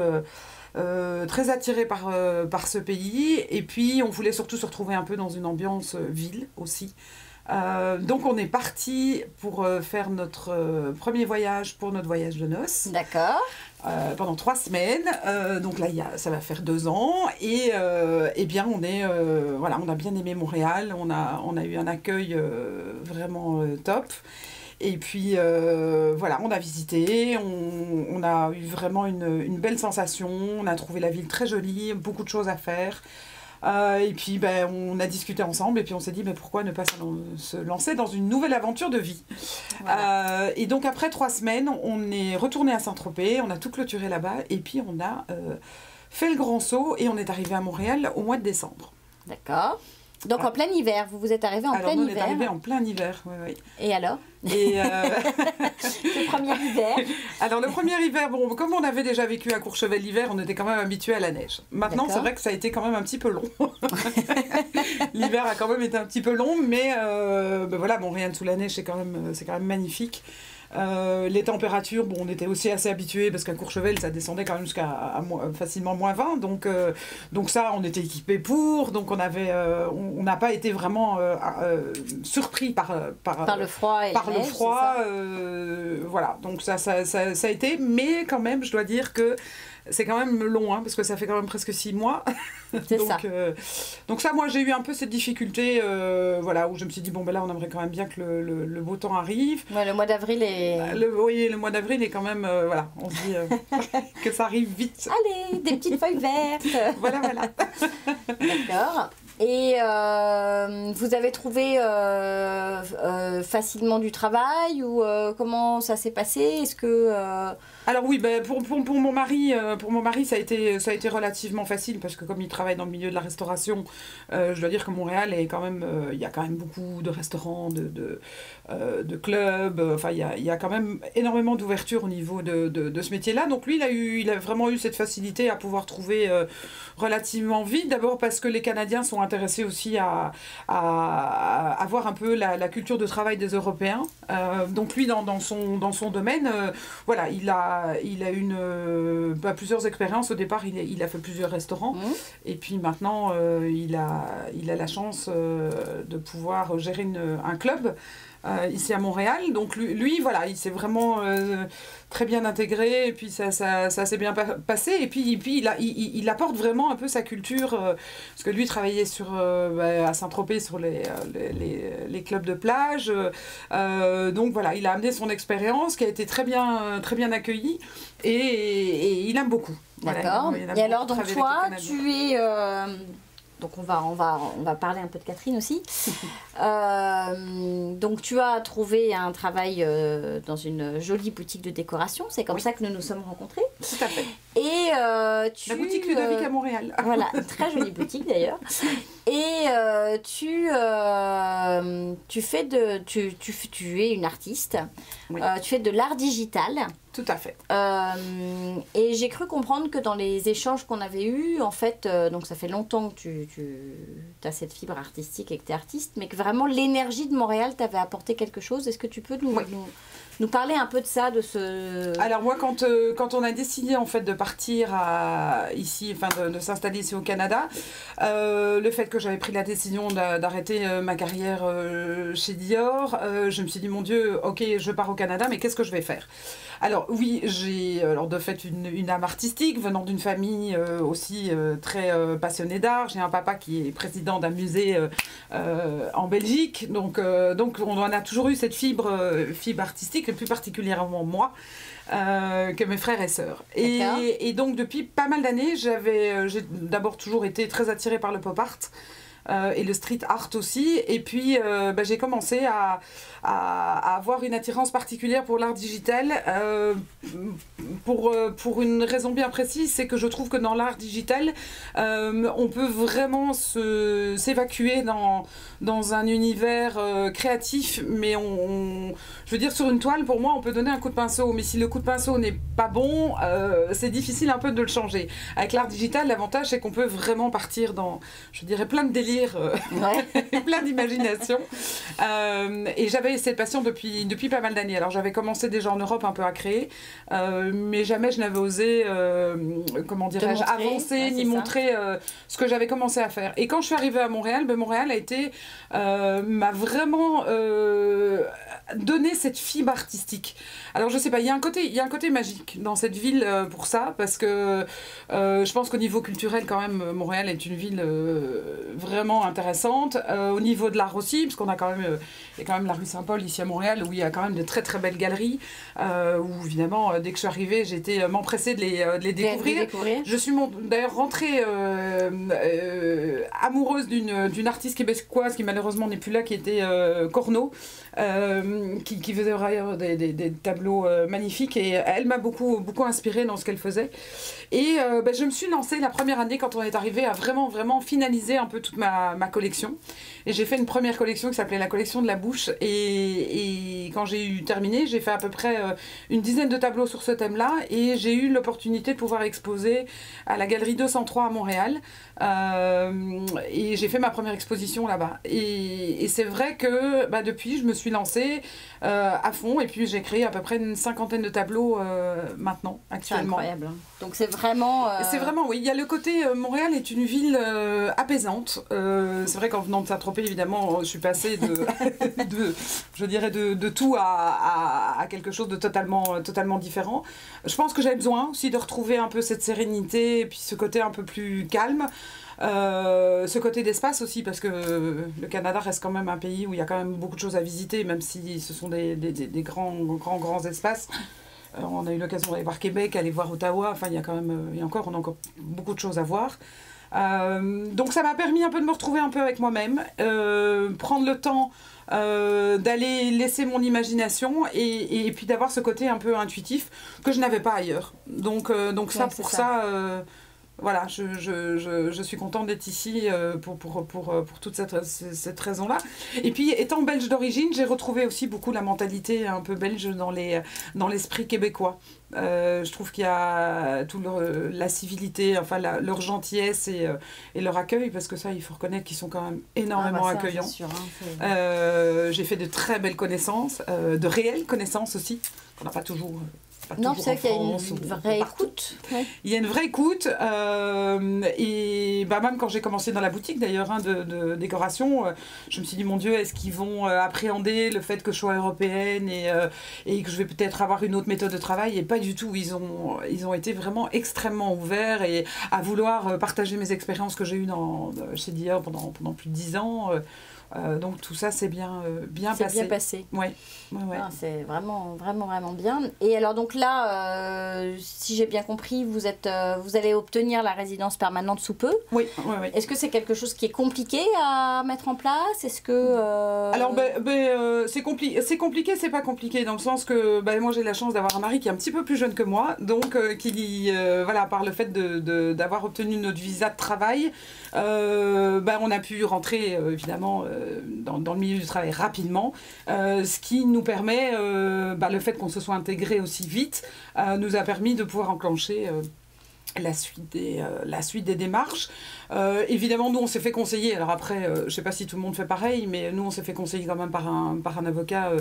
très attirés par ce pays, et puis on voulait surtout se retrouver un peu dans une ambiance ville aussi. Donc on est parti pour faire notre premier voyage pour notre voyage de noces. D'accord. Pendant 3 semaines. Donc là, ça va faire 2 ans. Et bien, on a bien aimé Montréal. On a eu un accueil vraiment top. Et puis, on a visité. On a eu vraiment une belle sensation. On a trouvé la ville très jolie, beaucoup de choses à faire. Et puis on a discuté ensemble et puis on s'est dit pourquoi ne pas se lancer dans une nouvelle aventure de vie. Voilà. Et donc après 3 semaines, on est retourné à Saint-Tropez, on a tout clôturé là-bas et puis on a fait le grand saut et on est arrivé à Montréal au mois de décembre. D'accord. Donc en plein hiver, vous êtes arrivé en plein hiver. On est arrivé en plein hiver, oui. Et alors? Le premier hiver. Alors le premier hiver, comme on avait déjà vécu à Courchevel l'hiver, on était quand même habitué à la neige. Maintenant, c'est vrai que ça a été quand même un petit peu long. L'hiver a quand même été un petit peu long, mais Montréal sous la neige, c'est quand même magnifique. Les températures, on était aussi assez habitués parce qu'à Courchevel ça descendait quand même jusqu'à facilement -20, donc ça on était équipés pour, donc on n'a pas été vraiment surpris par le froid et par le froid, voilà, donc ça a été, mais quand même je dois dire que c'est quand même long, parce que ça fait quand même presque 6 mois. C'est ça. Donc ça, moi, j'ai eu un peu cette difficulté, où je me suis dit, là, on aimerait quand même bien que le beau temps arrive. Ouais, le mois d'avril est... le mois d'avril est quand même, on se dit que ça arrive vite. Allez, des petites feuilles vertes. Voilà. D'accord. Et vous avez trouvé facilement du travail ou comment ça s'est passé? Est-ce que Alors oui, pour mon mari, ça a été relativement facile parce que comme il travaille dans le milieu de la restauration, je dois dire que Montréal est quand même, il y a quand même beaucoup de restaurants, de clubs. Enfin, il y a quand même énormément d'ouverture au niveau de ce métier-là. Donc lui, il a vraiment eu cette facilité à pouvoir trouver relativement vite. D'abord parce que les Canadiens sont intéressés aussi à avoir un peu la culture de travail des Européens. Donc lui, dans son domaine, il a eu plusieurs expériences. Au départ, il a fait plusieurs restaurants. Et puis maintenant, il a la chance de pouvoir gérer un club ici à Montréal. Donc lui il s'est vraiment très bien intégré et puis ça s'est bien passé. Et puis il apporte vraiment un peu sa culture, parce que lui travaillait à Saint-Tropez sur les clubs de plage. Donc voilà, il a amené son expérience qui a été très bien accueillie et il aime beaucoup. D'accord. Voilà, et alors donc toi, tu es... Donc on va parler un peu de Catherine aussi. Donc tu as trouvé un travail dans une jolie boutique de décoration. C'est comme ça que nous nous sommes rencontrés. Tout à fait. Et la boutique Ludovic à Montréal. Voilà, une très jolie boutique d'ailleurs. Et tu es une artiste. Oui. Tu fais de l'art digital. Tout à fait. Et j'ai cru comprendre que dans les échanges qu'on avait eus, en fait, donc ça fait longtemps que tu as cette fibre artistique et que tu es artiste, mais que vraiment l'énergie de Montréal t'avait apporté quelque chose. Est-ce que tu peux nous nous parler un peu de ça, de ce... Alors moi, quand on a décidé en fait de partir ici, enfin de s'installer ici au Canada, le fait que j'avais pris la décision d'arrêter ma carrière chez Dior, je me suis dit, mon Dieu, ok, je pars au Canada, mais qu'est-ce que je vais faire? Alors oui, j'ai de fait une âme artistique, venant d'une famille aussi très passionnée d'art. J'ai un papa qui est président d'un musée en Belgique, donc on en a toujours eu cette fibre artistique, et plus particulièrement moi, que mes frères et sœurs. Et donc depuis pas mal d'années, j'ai d'abord toujours été très attirée par le pop art. Et le street art aussi, et puis j'ai commencé à avoir une attirance particulière pour l'art digital, pour une raison bien précise, c'est que je trouve que dans l'art digital, on peut vraiment s'évacuer dans un univers créatif, mais je veux dire, sur une toile, pour moi, on peut donner un coup de pinceau, mais si le coup de pinceau n'est pas bon, c'est difficile un peu de le changer. Avec l'art digital, l'avantage, c'est qu'on peut vraiment partir dans, je dirais, plein de délires, plein d'imagination. Et j'avais cette passion depuis pas mal d'années. Alors j'avais commencé déjà en Europe un peu à créer, mais jamais je n'avais osé, comment dirais-je, avancer ni montrer ce que j'avais commencé à faire. Et quand je suis arrivée à Montréal, Montréal m'a vraiment donné cette fibre artistique. Alors je sais pas, il y a un côté magique dans cette ville pour ça, parce que je pense qu'au niveau culturel quand même, Montréal est une ville vraiment intéressante. Au niveau de l'art aussi, parce qu'on a quand même, il y a quand même la rue Saint-Paul ici à Montréal, où il y a quand même de très très belles galeries, où évidemment dès que je suis arrivée, j'étais m'empressée de les découvrir. Je suis d'ailleurs rentrée amoureuse d'une artiste québécoise qui malheureusement n'est plus là, qui était Corneau, qui faisait d'ailleurs des tableaux magnifiques, et elle m'a beaucoup inspirée dans ce qu'elle faisait. Et je me suis lancée la première année, quand on est arrivé, à vraiment finaliser un peu toute ma collection. Et j'ai fait une première collection qui s'appelait la collection de la bouche, et quand j'ai eu terminé, j'ai fait à peu près une dizaine de tableaux sur ce thème-là, et j'ai eu l'opportunité de pouvoir exposer à la galerie 203 à Montréal, et j'ai fait ma première exposition là-bas. Et c'est vrai que depuis, je me suis lancée à fond, et puis j'ai créé à peu près une 50aine de tableaux maintenant, actuellement. C'est incroyable. Donc c'est vraiment... C'est vraiment, oui. Il y a le côté... Montréal est une ville apaisante. C'est vrai qu'en venant de Saint-Tropez, évidemment, je suis passée de tout à quelque chose de totalement différent. Je pense que j'avais besoin aussi de retrouver un peu cette sérénité, et puis ce côté un peu plus calme. Ce côté d'espace aussi, parce que le Canada reste quand même un pays où il y a quand même beaucoup de choses à visiter, même si ce sont des grands espaces. On a eu l'occasion d'aller voir Québec, aller voir Ottawa, enfin il y a encore beaucoup de choses à voir. Donc ça m'a permis un peu de me retrouver un peu avec moi-même, prendre le temps d'aller laisser mon imagination, et puis d'avoir ce côté un peu intuitif que je n'avais pas ailleurs. Donc ça, ouais, pour ça... Voilà, je suis contente d'être ici pour toute cette raison-là. Et puis, étant belge d'origine, j'ai retrouvé aussi beaucoup la mentalité un peu belge dans l'esprit québécois. Je trouve qu'il y a toute la civilité, enfin leur gentillesse et leur accueil, parce que ça, il faut reconnaître qu'ils sont quand même énormément accueillants. Sûr, hein, j'ai fait de très belles connaissances, de réelles connaissances aussi, qu'on n'a pas toujours... Non, c'est vrai qu'il y a une vraie écoute. Ouais. Il y a une vraie écoute, et même quand j'ai commencé dans la boutique d'ailleurs de décoration, je me suis dit, mon Dieu, est-ce qu'ils vont appréhender le fait que je sois européenne et que je vais peut-être avoir une autre méthode de travail? Et pas du tout, ils ont été vraiment extrêmement ouverts, et à vouloir partager mes expériences que j'ai eues chez Dior pendant plus de 10 ans. Donc tout ça, c'est bien passé. C'est bien passé. Ouais. Ah, c'est vraiment bien. Et alors donc là, si j'ai bien compris, vous allez obtenir la résidence permanente sous peu. Oui. Est-ce que c'est quelque chose qui est compliqué à mettre en place? Est-ce que... Alors, c'est compliqué, c'est pas compliqué, dans le sens que moi j'ai la chance d'avoir un mari qui est un petit peu plus jeune que moi, donc par le fait d'avoir obtenu notre visa de travail, on a pu rentrer évidemment dans le milieu du travail rapidement, ce qui nous permet, le fait qu'on se soit intégré aussi vite, nous a permis de pouvoir enclencher la suite des démarches. Évidemment, nous, on s'est fait conseiller. Alors après, je ne sais pas si tout le monde fait pareil, mais nous, on s'est fait conseiller quand même par un avocat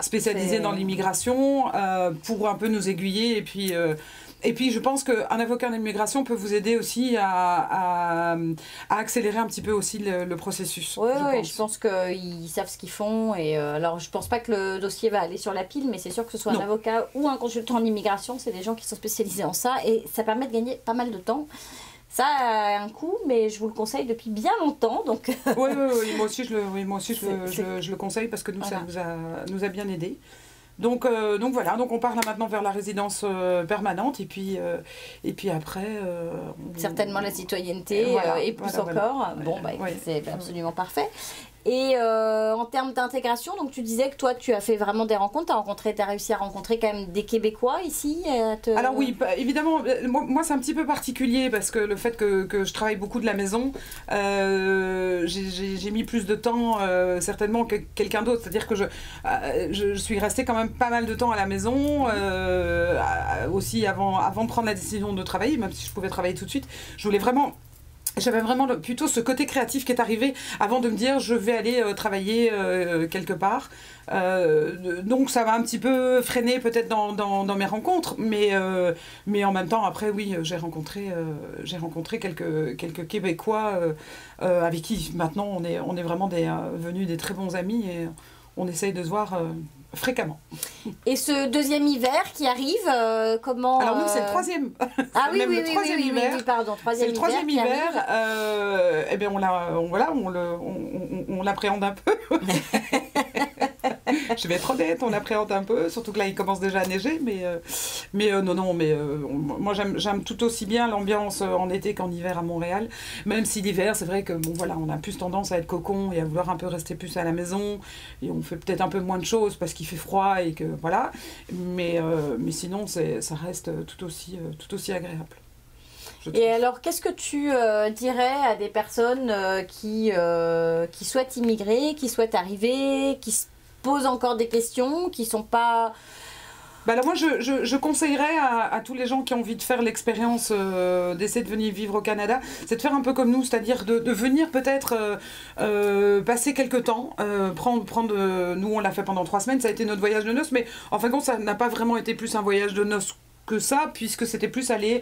spécialisé dans l'immigration pour un peu nous aiguiller. Et puis, je pense qu'un avocat d'immigration peut vous aider aussi à accélérer un petit peu aussi le processus. Oui, je pense qu'ils savent ce qu'ils font. Et alors, je ne pense pas que le dossier va aller sur la pile, mais c'est sûr que ce soit un avocat ou un consultant en immigration, c'est des gens qui sont spécialisés en ça. Et ça permet de gagner pas mal de temps. Ça a un coût, mais je vous le conseille depuis bien longtemps. Donc... Oui, moi aussi, je le conseille parce que nous, ça nous a bien aidés. Donc voilà, donc on part là maintenant vers la résidence permanente et puis après... certainement la citoyenneté et plus encore. Bon, c'est absolument parfait. Et en termes d'intégration, donc tu disais que toi tu as fait vraiment des rencontres, tu as réussi à rencontrer quand même des Québécois ici Alors oui, évidemment, moi c'est un petit peu particulier parce que le fait que je travaille beaucoup de la maison, j'ai mis plus de temps certainement que quelqu'un d'autre, c'est-à-dire que je suis restée quand même pas mal de temps à la maison, aussi avant de prendre la décision de travailler, même si je pouvais travailler tout de suite, j'avais vraiment plutôt ce côté créatif qui est arrivé avant de me dire je vais aller travailler quelque part. Donc ça m'a un petit peu freiné peut-être dans mes rencontres, mais en même temps après oui j'ai rencontré quelques Québécois avec qui maintenant on est vraiment devenus des très bons amis et on essaye de se voir fréquemment. Et ce deuxième hiver qui arrive, comment... Alors nous c'est le troisième. Ah oui, oui, pardon, c'est le troisième hiver. Eh bien on l'appréhende un peu. Je vais être honnête, on l'appréhende un peu, surtout que là il commence déjà à neiger, mais moi j'aime tout aussi bien l'ambiance en été qu'en hiver à Montréal, même si l'hiver c'est vrai que on a plus tendance à être cocon et à vouloir un peu rester plus à la maison et on fait peut-être un peu moins de choses parce qu'il fait froid et que voilà, mais sinon ça reste tout aussi agréable. Et alors, qu'est-ce que tu dirais à des personnes qui souhaitent immigrer, qui souhaitent arriver, qui se posent encore des questions, qui ne sont pas... Alors moi, je conseillerais à tous les gens qui ont envie de faire l'expérience d'essayer de venir vivre au Canada, c'est de faire un peu comme nous, c'est-à-dire de venir peut-être passer quelques temps, nous on l'a fait pendant 3 semaines, ça a été notre voyage de noces, mais en fin de compte, ça n'a pas vraiment été plus un voyage de noces que ça, puisque c'était plus aller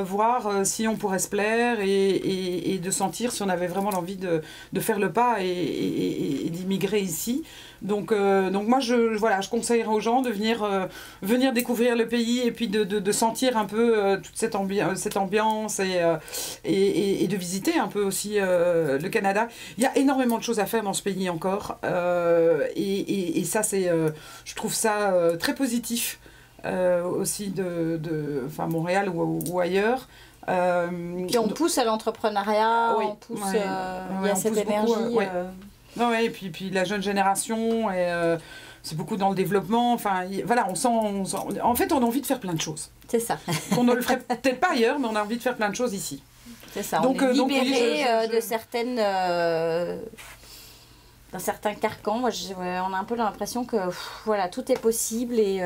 voir si on pourrait se plaire et de sentir si on avait vraiment l'envie de faire le pas et d'immigrer ici. Donc moi je conseillerais aux gens de venir découvrir le pays et puis de sentir un peu toute cette ambiance et de visiter un peu aussi le Canada. Il y a énormément de choses à faire dans ce pays encore et ça c'est je trouve ça très positif. Aussi Montréal ou ailleurs. Puis on pousse à l'entrepreneuriat, on pousse, il y a cette énergie. Beaucoup, et puis la jeune génération, c'est beaucoup dans le développement. Enfin, voilà, on sent. En fait, on a envie de faire plein de choses. C'est ça. On ne le ferait peut-être pas ailleurs, mais on a envie de faire plein de choses ici. C'est ça. On est libéré de certaines. Dans certains carcans, on a un peu l'impression que tout est possible et...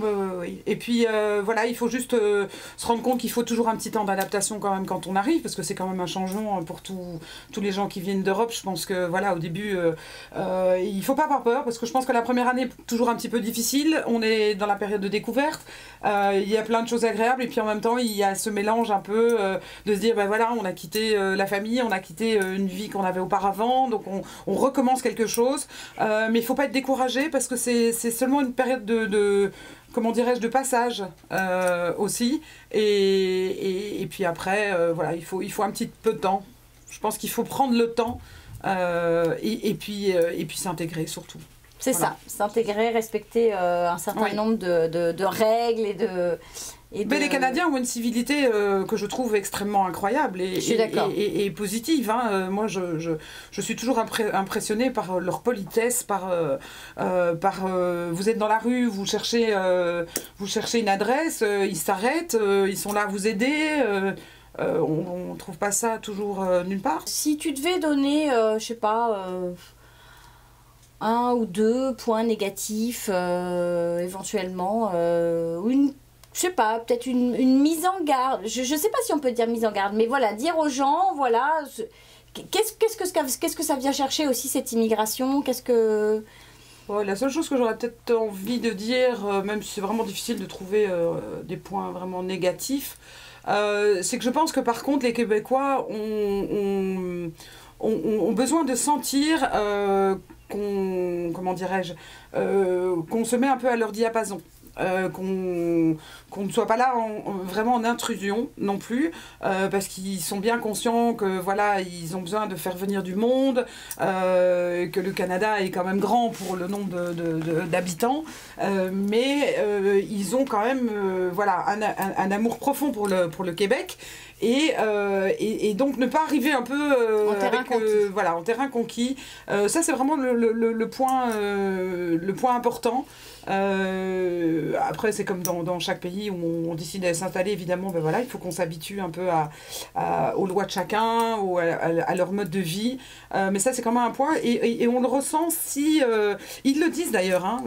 Oui. Et puis il faut juste se rendre compte qu'il faut toujours un petit temps d'adaptation quand même quand on arrive, parce que c'est quand même un changement pour tous les gens qui viennent d'Europe. Je pense que au début, il ne faut pas avoir peur, parce que je pense que la première année est toujours un petit peu difficile. On est dans la période de découverte, il y a plein de choses agréables, et puis en même temps, il y a ce mélange un peu de se dire, on a quitté la famille, on a quitté une vie qu'on avait auparavant, donc on recommence quelque chose. Mais il ne faut pas être découragé, parce que c'est seulement une période de passage aussi, et puis après il faut un petit peu de temps. Je pense qu'il faut prendre le temps et puis s'intégrer surtout. C'est ça, s'intégrer, respecter un certain nombre de règles Mais les Canadiens ont une civilité que je trouve extrêmement incroyable et positive. Hein. Moi, je suis toujours impressionnée par leur politesse, par vous êtes dans la rue, vous cherchez une adresse, ils s'arrêtent, ils sont là à vous aider. On ne trouve pas ça toujours nulle part. Si tu devais donner, je sais pas... 1 ou 2 points négatifs éventuellement, ou une je sais pas, peut-être une mise en garde. Je sais pas si on peut dire mise en garde, mais voilà, dire aux gens, voilà, qu'est-ce que ça vient chercher aussi cette immigration? Qu'est-ce que... Ouais, la seule chose que j'aurais peut-être envie de dire, même si c'est vraiment difficile de trouver des points vraiment négatifs, c'est que je pense que par contre les Québécois ont besoin de sentir comment dirais-je, qu'on se met un peu à leur diapason. Qu'on ne soit pas là vraiment en intrusion non plus, parce qu'ils sont bien conscients que voilà, ils ont besoin de faire venir du monde, que le Canada est quand même grand pour le nombre d'habitants, mais ils ont quand même voilà, un amour profond pour le Québec. Et donc ne pas arriver un peu en terrain conquis. Voilà, en terrain conquis. Ça c'est vraiment le point important. Après c'est comme dans chaque pays où on décide de s'installer, évidemment ben voilà, il faut qu'on s'habitue un peu aux lois de chacun, ou à leur mode de vie, mais ça c'est quand même un point, et on le ressent si ils le disent d'ailleurs, hein,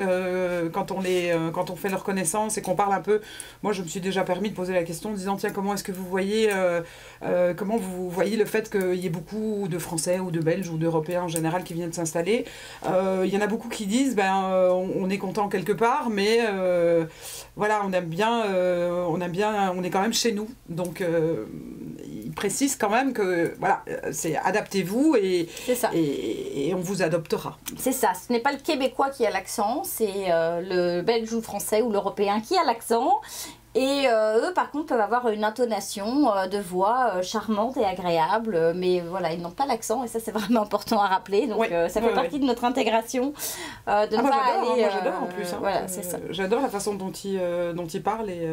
quand on fait leur connaissance et qu'on parle un peu. Moi je me suis déjà permis de poser la question en disant tiens, comment est-ce que vous voyez le fait qu'il y ait beaucoup de Français ou de Belges ou d'Européens en général qui viennent s'installer. Il y en a beaucoup qui disent on est content quelque part, mais voilà, on aime bien, on est quand même chez nous. Donc ils précisent quand même que voilà, c'est adaptez-vous et on vous adoptera. C'est ça, ce n'est pas le Québécois qui a l'accent, c'est le Belge ou le Français ou l'Européen qui a l'accent. Et eux, par contre, peuvent avoir une intonation de voix charmante et agréable, mais voilà, ils n'ont pas l'accent, et ça, c'est vraiment important à rappeler. Donc, ça fait partie de notre intégration, de ne pas aller... moi, j'adore en plus. Hein. Voilà, c'est ça. J'adore la façon dont ils parlent, et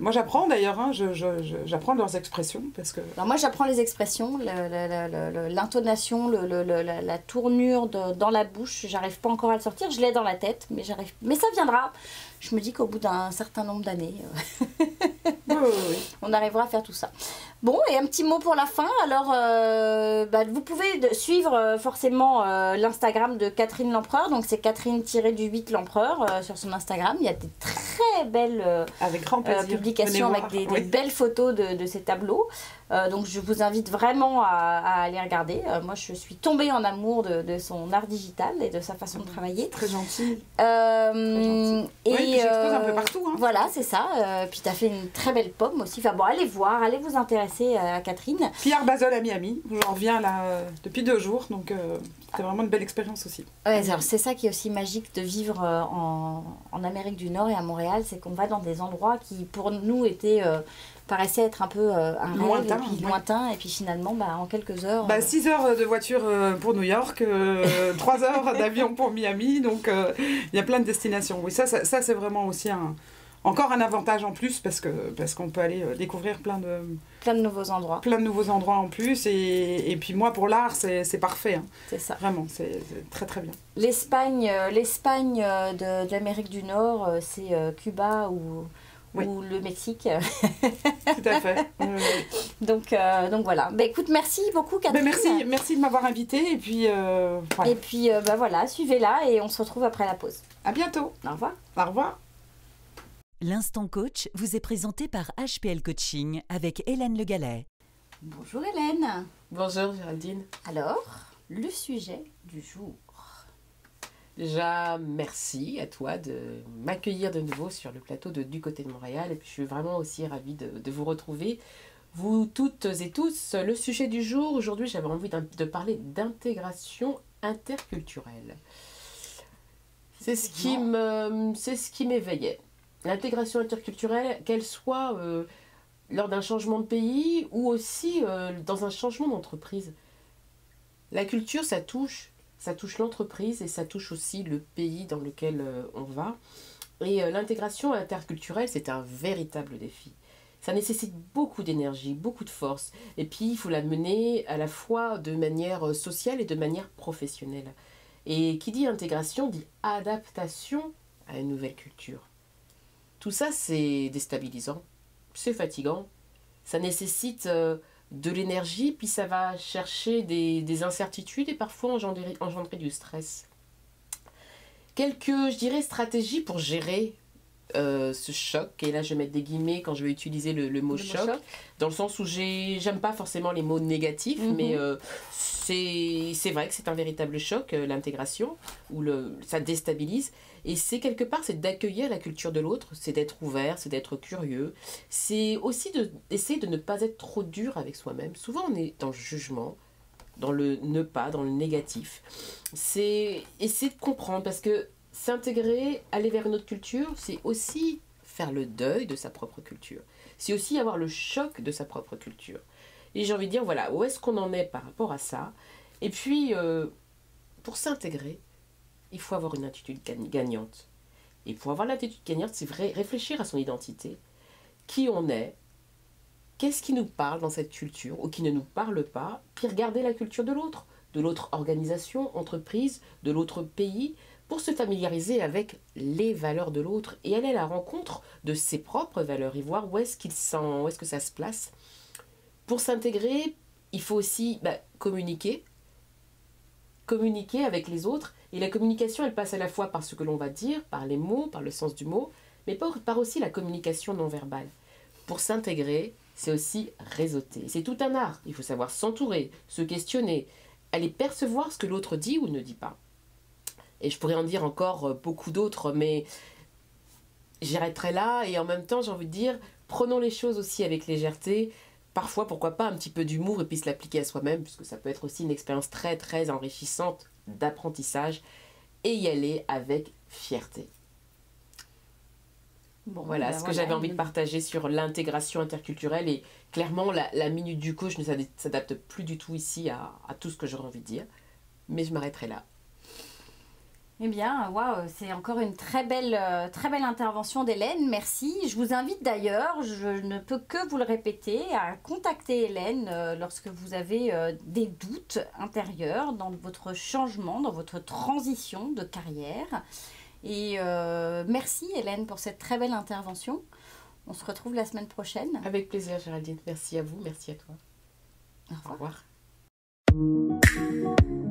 moi, j'apprends d'ailleurs, hein, j'apprends leurs expressions, parce que... Alors moi, j'apprends les expressions, l'intonation, la tournure dans la bouche. J'arrive pas encore à le sortir, je l'ai dans la tête, mais ça viendra. Je me dis qu'au bout d'un certain nombre d'années, on arrivera à faire tout ça. Bon, et un petit mot pour la fin. Alors, vous pouvez suivre forcément l'Instagram de Catherine Lempereur. Donc, c'est Catherine-8 Lempereur sur son Instagram. Il y a des très belles avec grand plaisir. Publications avec des belles photos de ces tableaux. Donc, je vous invite vraiment à aller regarder. Moi, je suis tombée en amour de son art digital et de sa façon de travailler. Très gentil. Très gentil. Et j'expose un peu partout. Hein. Voilà, c'est ça. Puis tu as fait une très belle pomme aussi. Enfin bon, allez voir, allez vous intéresser à Catherine. Puis Art Basel à Miami, j'en reviens là depuis 2 jours, donc c'est vraiment une belle expérience aussi. Ouais, alors c'est ça qui est aussi magique de vivre en Amérique du Nord et à Montréal, c'est qu'on va dans des endroits qui pour nous paraissaient être un peu un lointain, rêve, et puis lointain, et puis finalement en quelques heures... 6 heures de voiture pour New York, 3 heures d'avion pour Miami, donc il y a plein de destinations. Oui, ça c'est vraiment aussi encore un avantage en plus, parce qu'on peut aller découvrir plein de nouveaux endroits. Plein de nouveaux endroits en plus, et puis moi pour l'art c'est parfait. Hein. C'est ça. Vraiment, c'est très très bien. L'Espagne de l'Amérique du Nord, c'est Cuba ou le Mexique. Tout à fait. Donc voilà. Écoute, merci beaucoup Catherine. Merci de m'avoir invitée, et puis voilà. Et puis voilà, suivez-la et on se retrouve après la pause. À bientôt. Au revoir. Au revoir. L'Instant Coach vous est présenté par HPL Coaching avec Hélène Le Gallet. Bonjour Hélène. Bonjour Géraldine. Alors, le sujet du jour. Déjà, merci à toi de m'accueillir de nouveau sur le plateau du côté de Montréal. Et puis je suis vraiment aussi ravie de vous retrouver, vous toutes et tous. Le sujet du jour, aujourd'hui, j'avais envie de parler d'intégration interculturelle. C'est ce qui m'éveillait. L'intégration interculturelle, qu'elle soit lors d'un changement de pays ou aussi dans un changement d'entreprise. La culture, ça touche l'entreprise et ça touche aussi le pays dans lequel on va. Et l'intégration interculturelle, c'est un véritable défi. Ça nécessite beaucoup d'énergie, beaucoup de force. Et puis, il faut la mener à la fois de manière sociale et de manière professionnelle. Et qui dit intégration dit adaptation à une nouvelle culture. Tout ça, c'est déstabilisant, c'est fatigant, ça nécessite de l'énergie, puis ça va chercher des incertitudes et parfois engendrer du stress. Quelques, je dirais, stratégies pour gérer ce choc, et là je vais mettre des guillemets quand je vais utiliser le mot choc, dans le sens où j'aime pas forcément les mots négatifs, mais c'est vrai que c'est un véritable choc, l'intégration, où ça déstabilise, et c'est quelque part, c'est d'accueillir la culture de l'autre, c'est d'être ouvert, c'est d'être curieux, c'est aussi d'essayer de ne pas être trop dur avec soi-même. Souvent on est dans le jugement, dans le ne pas, dans le négatif. C'est essayer de comprendre, parce que s'intégrer, aller vers une autre culture, c'est aussi faire le deuil de sa propre culture. C'est aussi avoir le choc de sa propre culture. Et j'ai envie de dire, voilà, où est-ce qu'on en est par rapport à ça? Et puis, pour s'intégrer, il faut avoir une attitude gagnante. Et pour avoir l'attitude gagnante, c'est vrai, réfléchir à son identité, qui on est, qu'est-ce qui nous parle dans cette culture ou qui ne nous parle pas, puis regarder la culture de l'autre organisation, entreprise, de l'autre pays, pour se familiariser avec les valeurs de l'autre et aller à la rencontre de ses propres valeurs et voir où est-ce que ça se place. Pour s'intégrer, il faut aussi communiquer avec les autres, et la communication, elle passe à la fois par ce que l'on va dire, par les mots, par le sens du mot, mais par aussi la communication non verbale. Pour s'intégrer, c'est aussi réseauter. C'est tout un art. Il faut savoir s'entourer, se questionner, aller percevoir ce que l'autre dit ou ne dit pas. Et je pourrais en dire encore beaucoup d'autres, mais j'arrêterai là. Et en même temps, j'ai envie de dire, prenons les choses aussi avec légèreté. Parfois, pourquoi pas un petit peu d'humour et puis se l'appliquer à soi-même, puisque ça peut être aussi une expérience très, très enrichissante d'apprentissage. Et y aller avec fierté. Bon, voilà ce que j'avais envie de partager sur l'intégration interculturelle. Et clairement, la minute du coach ne s'adapte plus du tout ici à tout ce que j'aurais envie de dire. Mais je m'arrêterai là. Eh bien, waouh, c'est encore une très belle intervention d'Hélène. Merci. Je vous invite d'ailleurs, je ne peux que vous le répéter, à contacter Hélène lorsque vous avez des doutes intérieurs dans votre changement, dans votre transition de carrière. Et merci Hélène pour cette très belle intervention. On se retrouve la semaine prochaine. Avec plaisir Géraldine. Merci à vous, merci à toi. Au revoir. Au revoir.